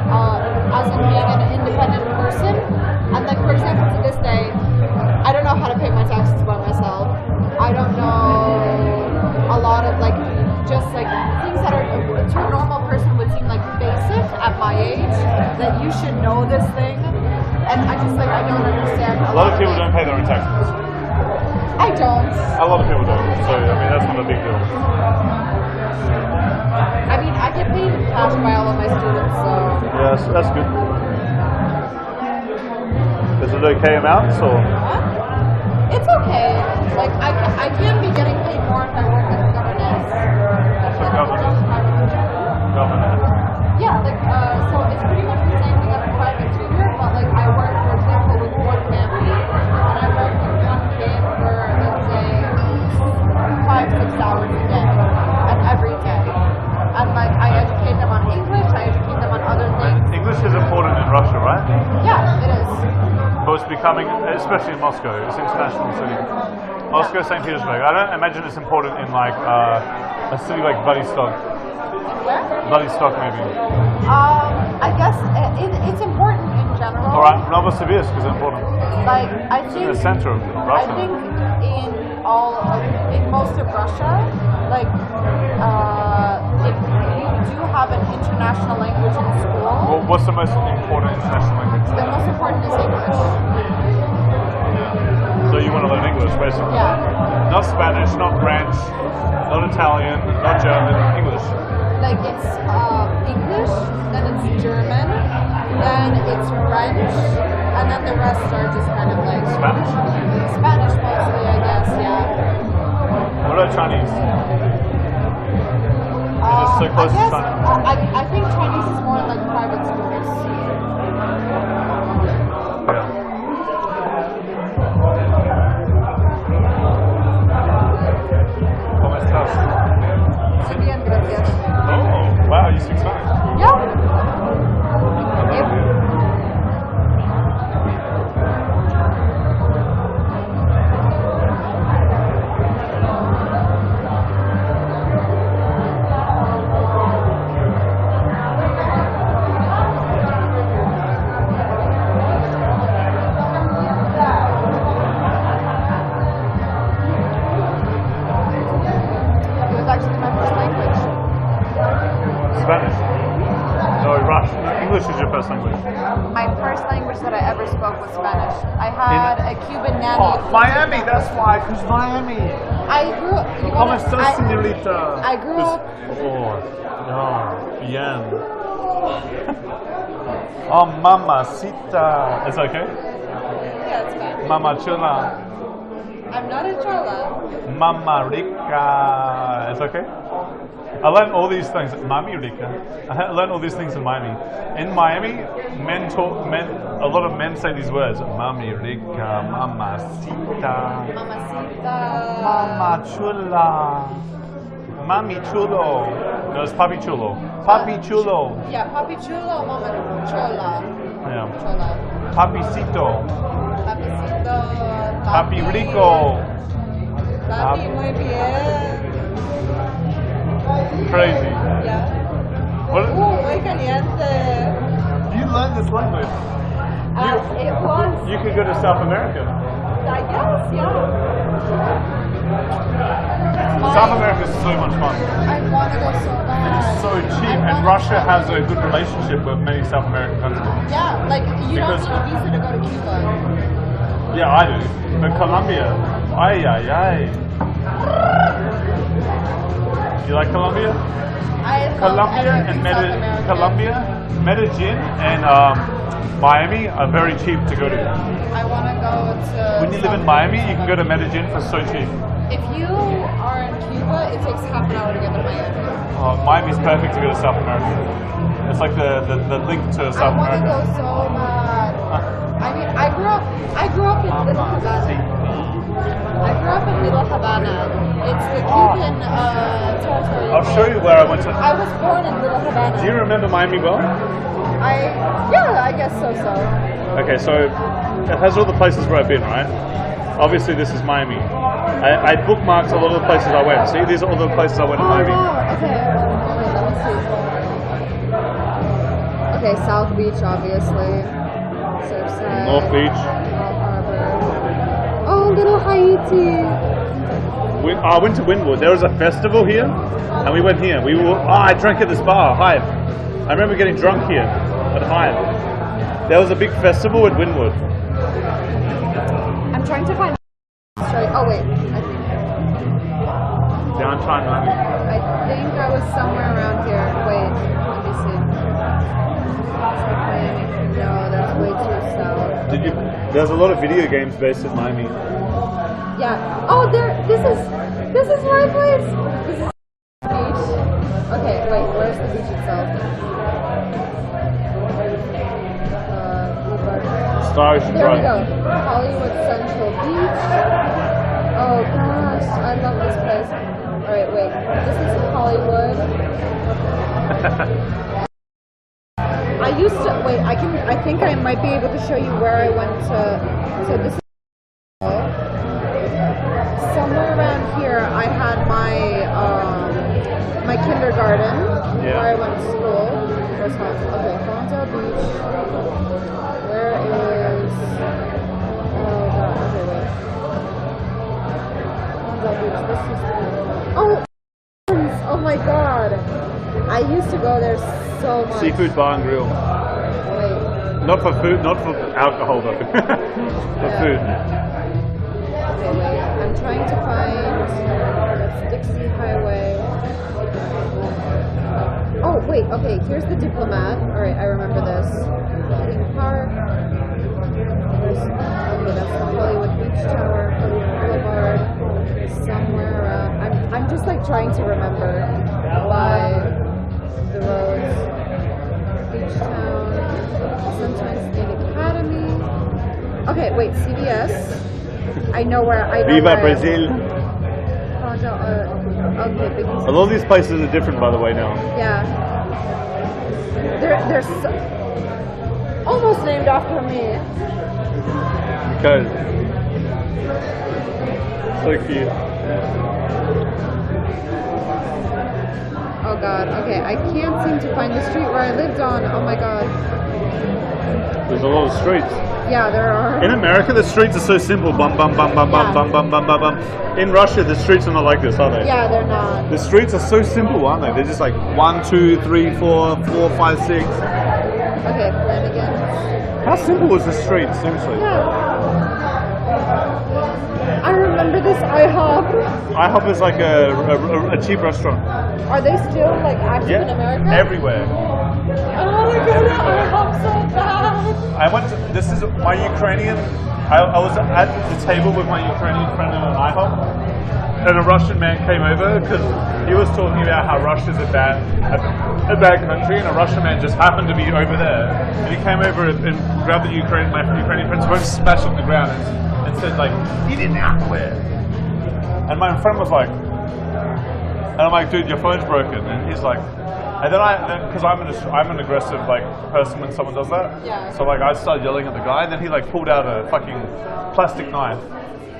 as in being an independent person. And for example, to this day, I don't know how to pay my taxes by myself. I don't know a lot of things that are to a normal person would seem basic at my age, that you should know this thing, and I don't understand. A lot of people don't pay their own taxes. I don't. A lot of people don't. So that's not a big deal. I get paid in cash by all of my students, so. Yeah, that's good. Is it okay amounts or? It's okay. I can be getting paid more if I work as a governess. Governess. Yeah, so it's pretty much the same thing as a private tutor, but I work, for example, with one family, and I work with one kid for, let's say, 5-6 hours a day, and every day. And I educate them on English, I educate them on other things. English is important in Russia, right? Yeah, it is. But it's becoming, especially in Moscow, it's an international city. Moscow, St. Petersburg. I don't imagine it's important in a city like Vladivostok. Where? Vladivostok, maybe. I guess it's important in general. All right, Novosibirsk is important. I think It's the center of Russia. I think in most of Russia, if you do have an international language in school. Well, what's the most important international language? The most important is English. So you want to learn English, basically? Yeah. Not Spanish, not French, not Italian, not German, English. Like it's English, then it's German, then it's French, and then the rest are just kind of like Spanish? Spanish mostly, I guess. Yeah. What about Chinese? Is it so close I guess, to China? I think Chinese is more like private schools. Yeah. ¿Cómo estás? Muy bien, gracias. Oh, wow, you speak Spanish. Yeah. It was actually my first language. Spanish? No, Russian. English is your first language. My first language that I ever spoke was Spanish. I had a Cuban nanny. Oh, Miami, that's why, because Miami. I grew up. ¿Cómo estás, señorita? I grew up. Oh, no, bien. Oh, mamacita. It's okay? Yeah, it's fine. Mama chula. I'm not a chola. Mama rica. It's okay? I learned all these things. Mami rica. I learned all these things in Miami. In Miami, a lot of men say these words. Mami rica, mamacita, Mamacita. mama chula, mami chulo. No, it's papi chulo. Papi chulo. Yeah, papi chulo, mama chola. Yeah. Chola. Papicito. Papicito. Papi rico. Papi, muy bien. Crazy. Yeah. What? Muy caliente. You learned this language. It was. You could go to South America. I guess, yeah. South America is so much fun. I want to go so bad. So cheap, and Russia has a good relationship with many South American countries. Yeah, like you Because- don't need a visa to go to Cuba. Yeah, I do. But Colombia, ay ay ay. You like Colombia? I love Colombia everything and South American. Colombia, Medellin, and Miami are very cheap to go to. I want to go to. When you live in Miami, you can go to Medellin for so cheap. If you are in Cuba, it takes half an hour to get to Miami. Miami's perfect to go to South America. It's like the link to South I want to America. go so bad. I mean, I grew up in Little Havana. I grew up in Little Havana. It's the Cuban territory. I'll show you where I went to. I was born in Little Havana. Do you remember Miami well? Yeah, I guess so. Okay, so it has all the places where I've been, right? Obviously, this is Miami. I bookmarked a lot of the places I went. See, these are all the places I went in Miami. Wow. Okay. Wait, let me see. Okay, South Beach, obviously. Surfside. North Beach. North Harbor. Oh, Little Haiti. I went to Wynwood. There was a festival here, and we went here. I drank at this bar, Hive. I remember getting drunk here at Hive. There was a big festival at Wynwood. I'm trying to find. Oh wait, Downtown Miami. I think I was somewhere around here. Wait, let me see. No, that's way too south. There's a lot of video games based in Miami. Yeah. Oh, this is my place. This is the beach. Okay, wait. Where's the beach itself? Star Ocean There we Drive. go. Hollywood Central Beach. Oh gosh, I love this place. All right, wait. This is Hollywood. I used to wait. I think I might be able to show you where I went to. So this is somewhere around here. I had my kindergarten where I went to school. Where's Fontaine? Okay, Fontaine Beach. Where is? Oh god. Okay, wait. Fontaine Beach. This is. Oh. Oh my god. I used to go there so much. Seafood bar and grill. Wait. Not for food, not for alcohol though. For food. Okay, wait. I'm trying to find that's Dixie Highway. Oh, wait. Okay, here's the Diplomat. All right, I remember this. King Park. Okay, that's the Hollywood Beach Tower, Hollywood Boulevard. Somewhere around. I'm just like trying to remember by the roads. Beach Town. Sometimes State Academy. Okay, wait. CVS. I know where. I know Viva where Brazil. Okay, big. A lot of these places are different, by the way, now. Yeah. They're so, almost named after me. Okay. So cute. Oh god, okay, I can't seem to find the street where I lived on. Oh my god. There's a lot of streets. Yeah, there are. In America, the streets are so simple. Bum, bum, bum, bum, Yeah. bum, bum, bum, bum, bum, bum. In Russia, the streets are not like this, are they? Yeah, they're not. The streets are so simple, aren't they? They're just like 1, 2, 3, 4, 5, 6. Okay, Flanagan. How simple is the street, seriously? Yeah. I remember this IHOP. IHOP is like a cheap restaurant. Are they still like active in America? Everywhere. I want to go to IHOP so bad. I went to, this is my Ukrainian, I was at the table with my Ukrainian friend in an IHOP, and a Russian man came over because he was talking about how Russia's a bad country, and a Russian man just happened to be over there, and he came over and grabbed my Ukrainian friend's phone, smashed on the ground, and said like, "Eat it now." And my friend was like, and I'm like, "Dude, your phone's broken," and he's like. And then because I'm an aggressive like person when someone does that. Yeah. So like I started yelling at the guy, and then he like pulled out a fucking plastic knife,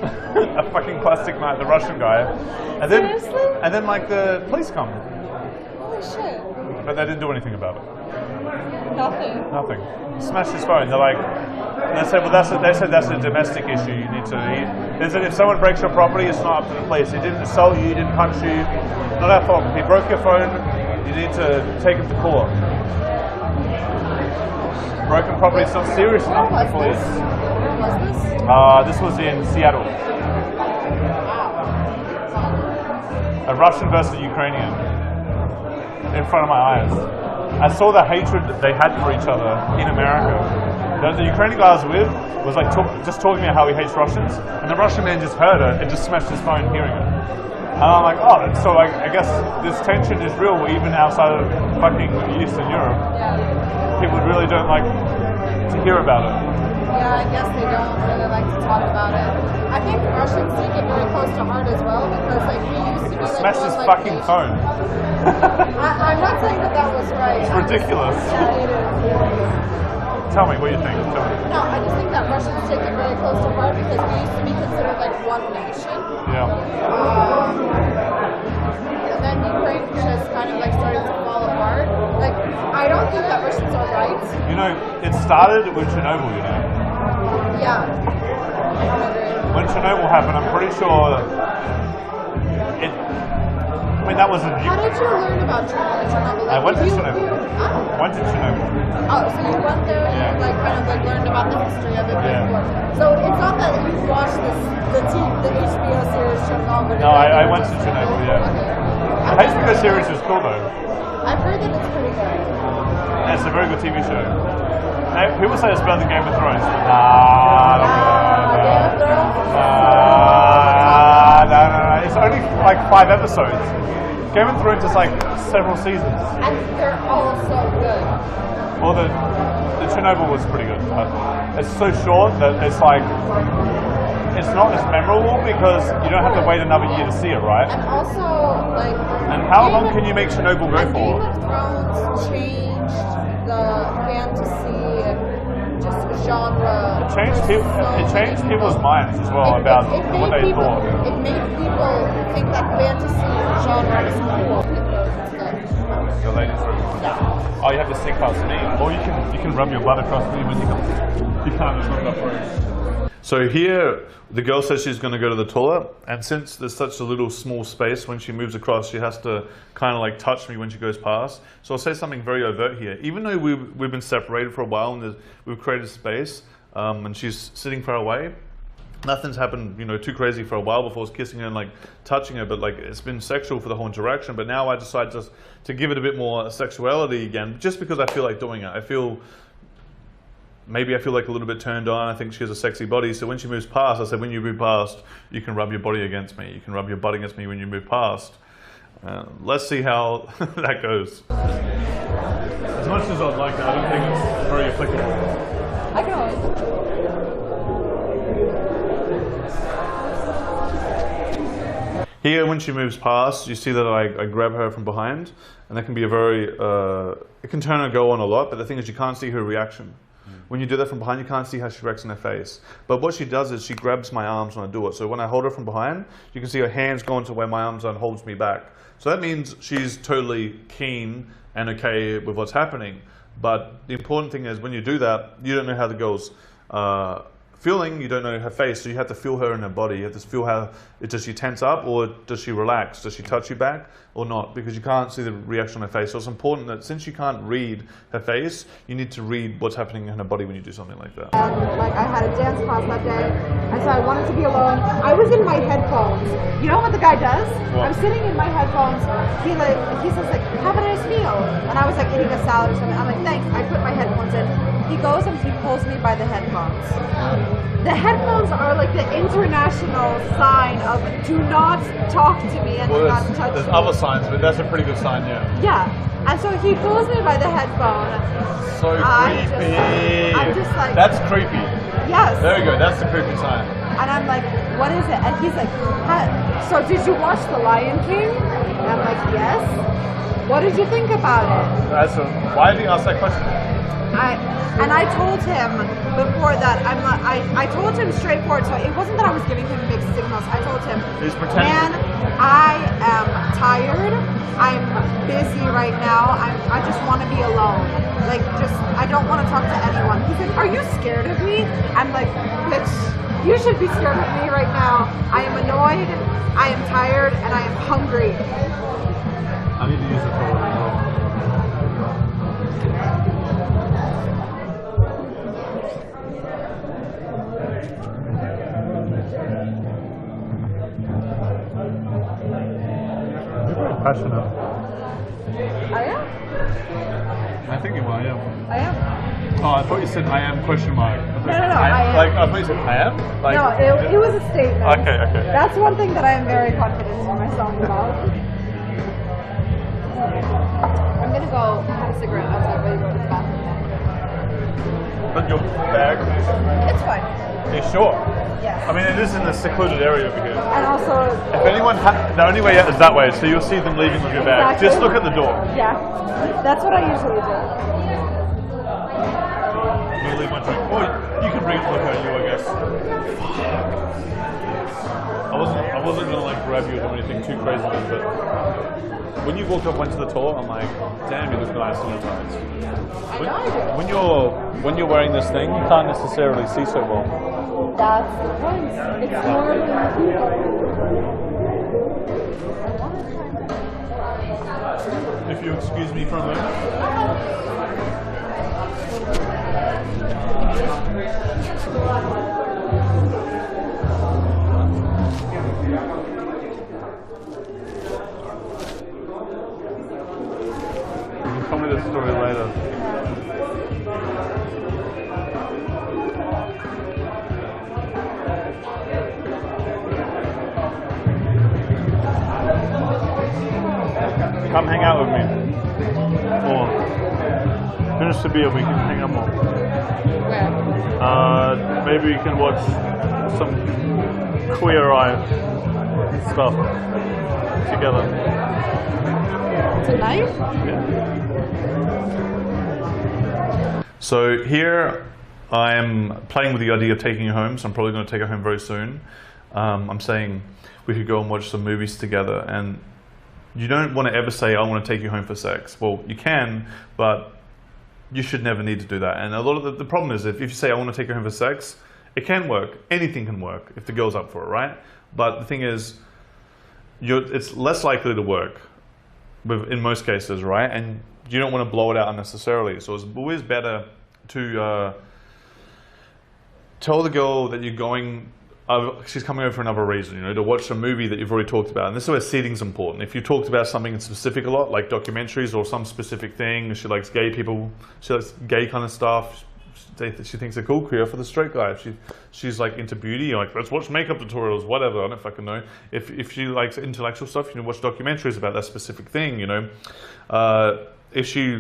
a fucking plastic knife, the Russian guy. And then Seriously? and then like the police come, Holy shit. but they didn't do anything about it. Nothing. Nothing. He smashed his phone. They're like, they said, well, they said that's a domestic issue. You need to. They said if someone breaks your property, it's not up to the police. He didn't assault you. He didn't punch you. Not our fault. He broke your phone. You need to take him to court. Broken property is not serious enough for the police. Where was this? This was in Seattle. A Russian versus Ukrainian in front of my eyes. I saw the hatred that they had for each other in America. The Ukrainian guy I was with was like just talking about how he hates Russians, and the Russian man just heard it and just smashed his phone hearing it. And I'm like, oh, so I guess this tension is real even outside of fucking Eastern Europe. Yeah. People really don't like to hear about it. Yeah, I guess they don't really like to talk about it. I think Russians take it very close to heart as well because like we used to be like Smashed one, his like, fucking nation. phone. I'm not saying that was right. It's ridiculous. Yeah, it is. Tell me what you think. Tell me. No, I just think that Russians take it very close to heart because we used to be considered like one nation. Yeah. And then Ukraine just kind of like started to fall apart. Like, I don't think that Russians are right. You know, it started with Chernobyl, you know. Yeah. When Chernobyl happened, I'm pretty sure it. I mean, that was a. How did you learn about Chernobyl? I went to did you- Chernobyl. Huh? Went to Chernobyl. Oh, so you went there and Yeah. you like kind of like learned about the history of it Yeah. before. So it's not that you watched the HBO series Chernobyl. No, I went to Chernobyl, yeah. Okay. The HBO series is cool though. I've heard that it's pretty good. And it's a very good TV show. Hey, people say it's better than Game of Thrones. Nah, Game of Thrones. no. It's only like 5 episodes. Game of Thrones is like several seasons. And they're all so good. Well, the Chernobyl was pretty good. It's so short that it's like it's not as memorable because you don't have to wait another year to see it, right? And also, like. And how long can you make Chernobyl go for? Game of Thrones changed the fantasy just genre. It changed people's minds as well about what they thought. It made people think that fantasy genre is cool. The ladies' room. Yeah. Oh, you have to sit past me, or you can rub your butt across me when you come. You can't just rub it up first. So here, the girl says she's going to go to the toilet, and since there's such a little small space when she moves across, she has to kind of like touch me when she goes past. So I'll say something very overt here. Even though we've been separated for a while and we've created space, and she's sitting far away, nothing's happened, you know, too crazy for a while before I was kissing her and like touching her, but like it's been sexual for the whole interaction. But now I decide just to give it a bit more sexuality again, just because I feel like doing it. Maybe I feel like a little bit turned on. I think she has a sexy body. So when she moves past, I said, when you move past, you can rub your body against me. You can rub your butt against me when you move past. Let's see how that goes. As much as I'd like that, I don't think it's very applicable. I can always. Here, when she moves past, you see that I grab her from behind, and that can be a very, it can turn her go on a lot, but the thing is you can't see her reaction. When you do that from behind, you can't see how she reacts in her face. But what she does is she grabs my arms when I do it. So when I hold her from behind, you can see her hands go into where my arms are and holds me back. So that means she's totally keen and okay with what's happening. But the important thing is when you do that, you don't know how the girl's feeling, you don't know her face, so you have to feel her in her body. You have to feel how, does she tense up or does she relax? Does she touch you back or not? Because you can't see the reaction on her face. So it's important that since you can't read her face, you need to read what's happening in her body when you do something like that. Like I had a dance class that day, and so I wanted to be alone. I was in my headphones. You know what the guy does? What? I'm sitting in my headphones. He says like, have a nice meal. And I was like eating a salad or something. I'm like, thanks. I put my headphones in. He goes and he pulls me by the headphones. The headphones are like the international sign of do not talk to me and do not touch There's me. other signs, but that's a pretty good sign, yeah. Yeah. And so he pulls me by the headphone. So creepy. I'm just like, That's creepy. yes. There we go, that's the creepy sign. And I'm like, what is it? And he's like, so did you watch The Lion King? And I'm like, yes. What did you think about it? Why did you ask that question? I told him before that I told him straightforward. So it wasn't that I was giving him mixed signals. I told him, He's pretending. man, I am tired. I'm busy right now. I just want to be alone. Like, I don't want to talk to anyone. He's like, are you scared of me? I'm like, bitch, you should be scared of me right now. I am annoyed. I am tired, and I am hungry. I need to use the toilet as well. You're very passionate. I am. I think you are, yeah. I am. Oh, I thought you said I am question mark. No, I am. Like, I thought you said I am? Like, No, it was a statement. Okay. That's one thing that I am very confident in myself about. I'm gonna go have a cigarette outside while you go to the bathroom. But your bag? It's fine. Are you sure? Yes. I mean, it is in a secluded area over here. And also, If anyone, the only way out is that way, so you'll see them leaving with your bag. Exactly. Just look at the door. yeah, that's what I usually do. You'll leave my drink. Or you can bring it look at you, I guess. I wasn't gonna like grab you or do anything too crazy, but when you walked up, went to the toilet, I'm like, damn, you look nice in your tights. When you're wearing this thing, you can't necessarily see so well. That's the point. It's more than If you excuse me for a moment. You can tell me the story later. Come hang out with me. Or finish the beer, we can hang out more. where? Maybe we can watch some Queer Eye stuff together. Tonight? So here I am playing with the idea of taking her home, so I'm probably going to take her home very soon. I'm saying we could go and watch some movies together, and you don't want to ever say, I want to take you home for sex. Well, you can, but you should never need to do that. And a lot of the problem is if you say, I want to take you home for sex, It can work. Anything can work if the girl's up for it, right? But the thing is, it's less likely to work in most cases, right? And you don't want to blow it out unnecessarily. So it's always better to tell the girl that you're going, she's coming over for another reason, you know, to watch a movie that you've already talked about. And this is where seating's important. If you talked about something specific a lot, like documentaries or some specific thing, she likes gay people, she likes gay kind of stuff, she thinks they're cool, queer for the straight guy. If she's like into beauty, like let's watch makeup tutorials, whatever, I don't fucking know. If she likes intellectual stuff, you know, watch documentaries about that specific thing, you know. If she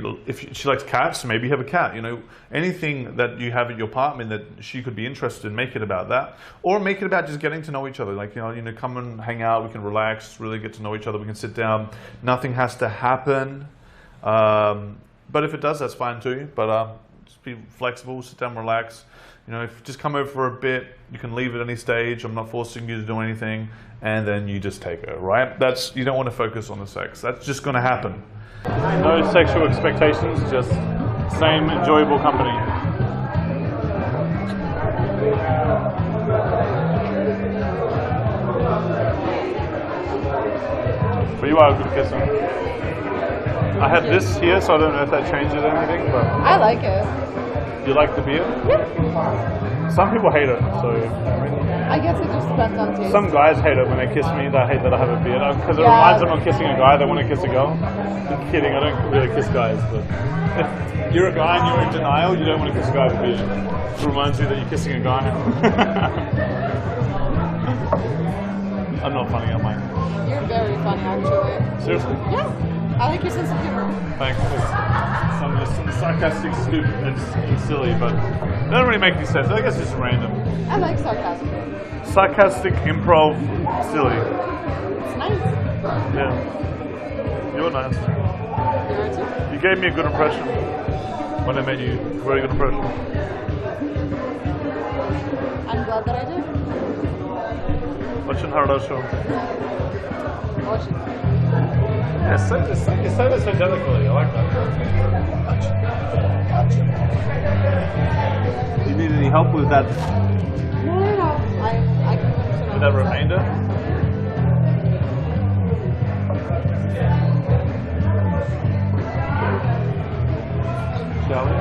likes cats, maybe have a cat, you know. Anything that you have at your apartment that she could be interested in, make it about that. Or make it about just getting to know each other. Like, you know, come and hang out, we can relax, really get to know each other, we can sit down. Nothing has to happen. But if it does, that's fine too. But just be flexible, sit down, relax. You know, if you just come over for a bit, you can leave at any stage. I'm not forcing you to do anything. And then you just take her, right? You don't want to focus on the sex. That's just going to happen. No sexual expectations, just same enjoyable company. But you are a good kisser. I had this here, so I don't know if that changes anything, but... I like it. You like the beard? Yeah. Some people hate it, so... I guess it just depends on taste. Some guys hate it when they kiss me, they hate that I have a beard. Because it reminds them of kissing a guy, they want to kiss a girl. I'm kidding, I don't really kiss guys, but... If you're a guy and you're in denial, you don't want to kiss a guy with a beard. It reminds you that you're kissing a guy. I'm not funny, am I? You're very funny, actually. Seriously? Yeah. I like your sense of humor. Thanks. Some sarcastic, stupid, and silly, but they don't really make any sense. I guess it's just random. I like sarcasm. Sarcastic, improv, silly. It's nice. Yeah. You're nice. You are too. You gave me a good impression when I met you. Very good impression. I'm glad that I did. Очень хорошо. Очень. You say that so delicately. I like that. Do you need any help with that? No. I can understand. With that remainder? Shall we?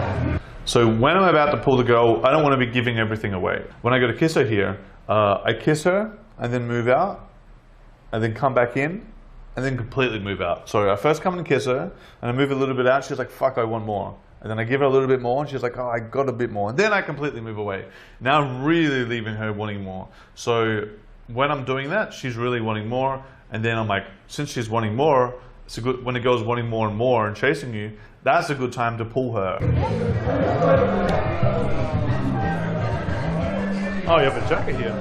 So when I'm about to pull the girl, I don't want to be giving everything away. When I go to kiss her here, I kiss her and then move out and then come back in and then completely move out. So I first come and kiss her and I move a little bit out. She's like, fuck, I want more. And then I give her a little bit more and she's like, oh, I got a bit more. And then I completely move away. Now I'm really leaving her wanting more. So when I'm doing that, she's really wanting more. And then I'm like, since she's wanting more, it's a good, when it goes wanting more and more and chasing you, that's a good time to pull her. Oh, you have a jacket here.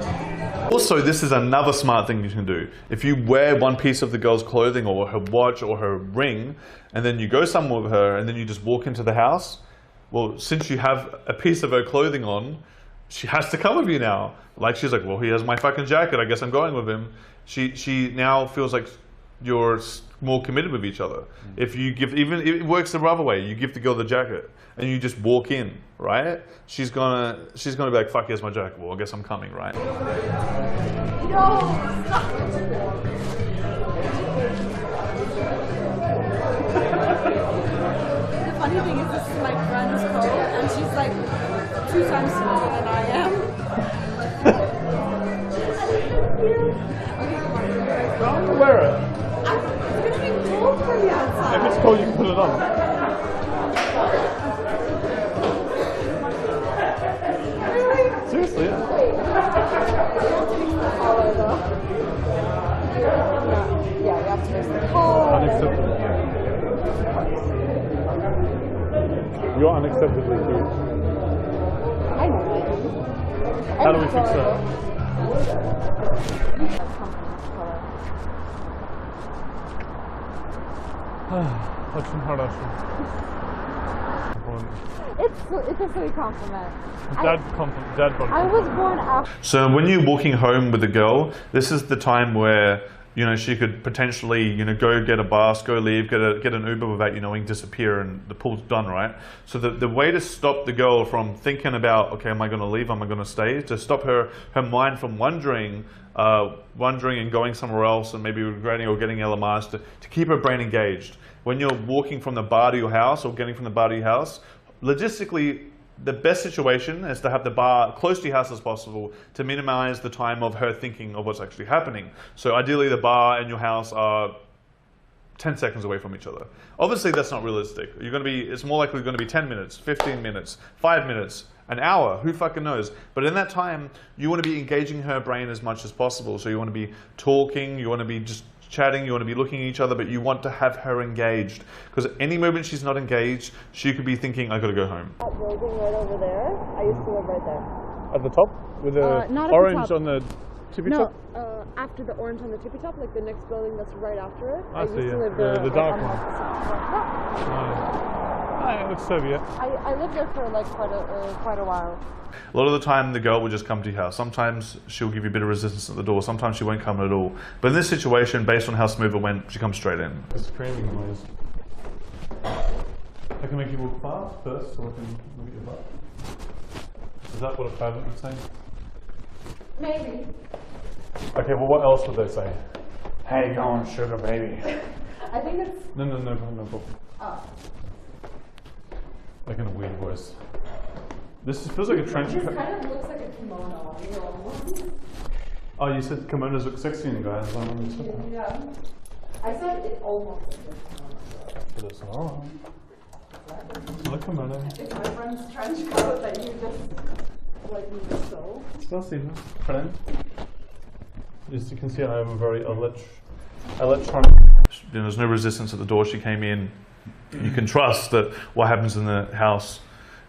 Also, this is another smart thing you can do. If you wear one piece of the girl's clothing or her watch or her ring, and then you go somewhere with her and then you just walk into the house, well, since you have a piece of her clothing on, she has to come with you now. Like, she's like, well, he has my fucking jacket, I guess I'm going with him. She now feels like you're more committed with each other. If you give, even it works the other way, you give the girl the jacket and you just walk in, right? She's gonna be like, fuck, here's my jacket. Well, I guess I'm coming, right? No, stop. The funny thing is, this is my friend's coat, and she's like 2 times smaller than I am. Okay, come on. Don't wear it. It's gonna be cold for the outside. If it's cold, you can put it on. Really? Seriously, yeah. Yeah, you have to fix the collar. Unacceptable. You're unacceptably cute. I know that. How do we fix that? Очень хорошо. It's a silly compliment. Dad I was born after. So when you're walking home with a girl, this is the time where you know, she could potentially, you know, go get a bus, go leave, get an Uber without you knowing, disappear, and the pool's done, right? So the way to stop the girl from thinking about, okay, am I going to leave, am I going to stay, to stop her mind from wondering and going somewhere else and maybe regretting or getting LMRs, to keep her brain engaged. When you're walking from the bar to your house or getting from the bar to your house, logistically, the best situation is to have the bar close to your house as possible to minimize the time of her thinking of what's actually happening. So ideally the bar and your house are 10 seconds away from each other. Obviously that's not realistic. It's more likely going to be 10 minutes, 15 minutes, 5 minutes, an hour, who fucking knows. But in that time, you want to be engaging her brain as much as possible. So you want to be talking, you want to be just chatting, you want to be looking at each other, but you want to have her engaged. Because any moment she's not engaged, she could be thinking, I gotta go home. That building right over there, I used to live right there. At the top? With the not at orange the top. on the tippy top? No, after the orange on the tippy top, like the next building that's right after it. I used see, to yeah. live there. The dark on one. Yeah. It looks Soviet. I lived there for like quite a while. A lot of the time, the girl will just come to your house. Sometimes she'll give you a bit of resistance at the door. Sometimes she won't come at all. But in this situation, based on how smooth it went, she comes straight in. The screaming noise. I can make you walk fast first, so I can look at your butt. Is that what a parent would say? Maybe. Okay, well, what else would they say? Hey, go on, sugar baby. I think it's. No problem. Oh. Like in a weird voice. This feels like a trench coat. This kind of looks like a kimono on you almost. Oh, you said kimonos look sexy in guys. I don't understand that. Yeah. I said it almost looks like a kimono. But it's alright. It's not a kimono. It's my friend's trench coat that you just like me to sew. Still see this, friend. As you can see, I have a very electronic. You know, there's no resistance at the door. She came in. You can trust that what happens in the house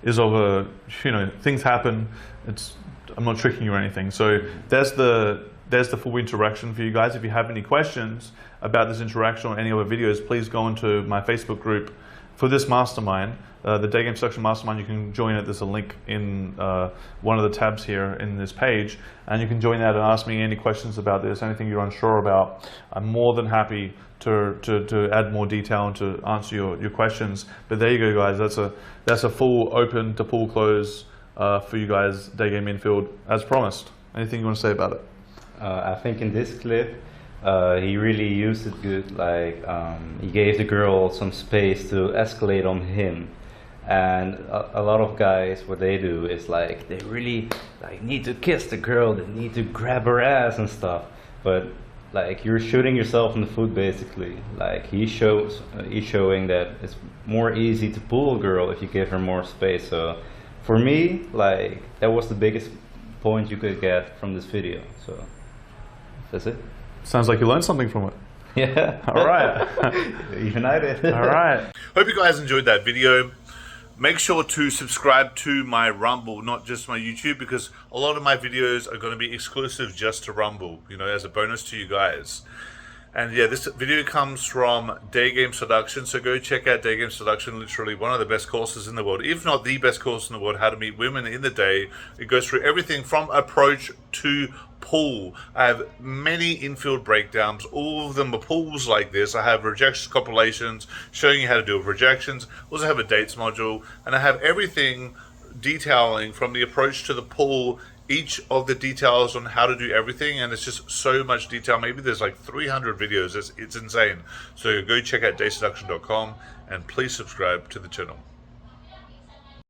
is of a, you know, things happen. I'm not tricking you or anything. So there's the full interaction for you guys. If you have any questions about this interaction or any other videos, please go into my Facebook group for this mastermind, the Daygame Seduction Mastermind. You can join it. There's a link in one of the tabs here in this page, and you can join that and ask me any questions about this, anything you're unsure about. I'm more than happy to add more detail and to answer your questions. But there you go, guys. That's a full open to full close for you guys, Daygame Infield, as promised. Anything you want to say about it? I think in this clip, he really used it good. Like he gave the girl some space to escalate on him. And a lot of guys, what they do is like they really like need to kiss the girl, they need to grab her ass and stuff. But like you're shooting yourself in the foot basically. Like he's showing that it's more easy to pull a girl if you give her more space. So for me, like that was the biggest point you could get from this video. So that's it. Sounds like you learned something from it. Yeah. All right. Even I did. All right. Hope you guys enjoyed that video. Make sure to subscribe to my Rumble, not just my YouTube, because a lot of my videos are going to be exclusive just to Rumble, you know, as a bonus to you guys. And yeah, this video comes from Daygame Seduction, so go check out Daygame Seduction, literally one of the best courses in the world, if not the best course in the world, how to meet women in the day. It goes through everything from approach to pull. I have many infield breakdowns, all of them are pulls like this. I have rejections compilations showing you how to do rejections. I also have a dates module, and I have everything detailing from the approach to the pull, each of the details on how to do everything, and it's just so much detail. Maybe there's like 300 videos. It's insane. So go check out dayseduction.com and please subscribe to the channel.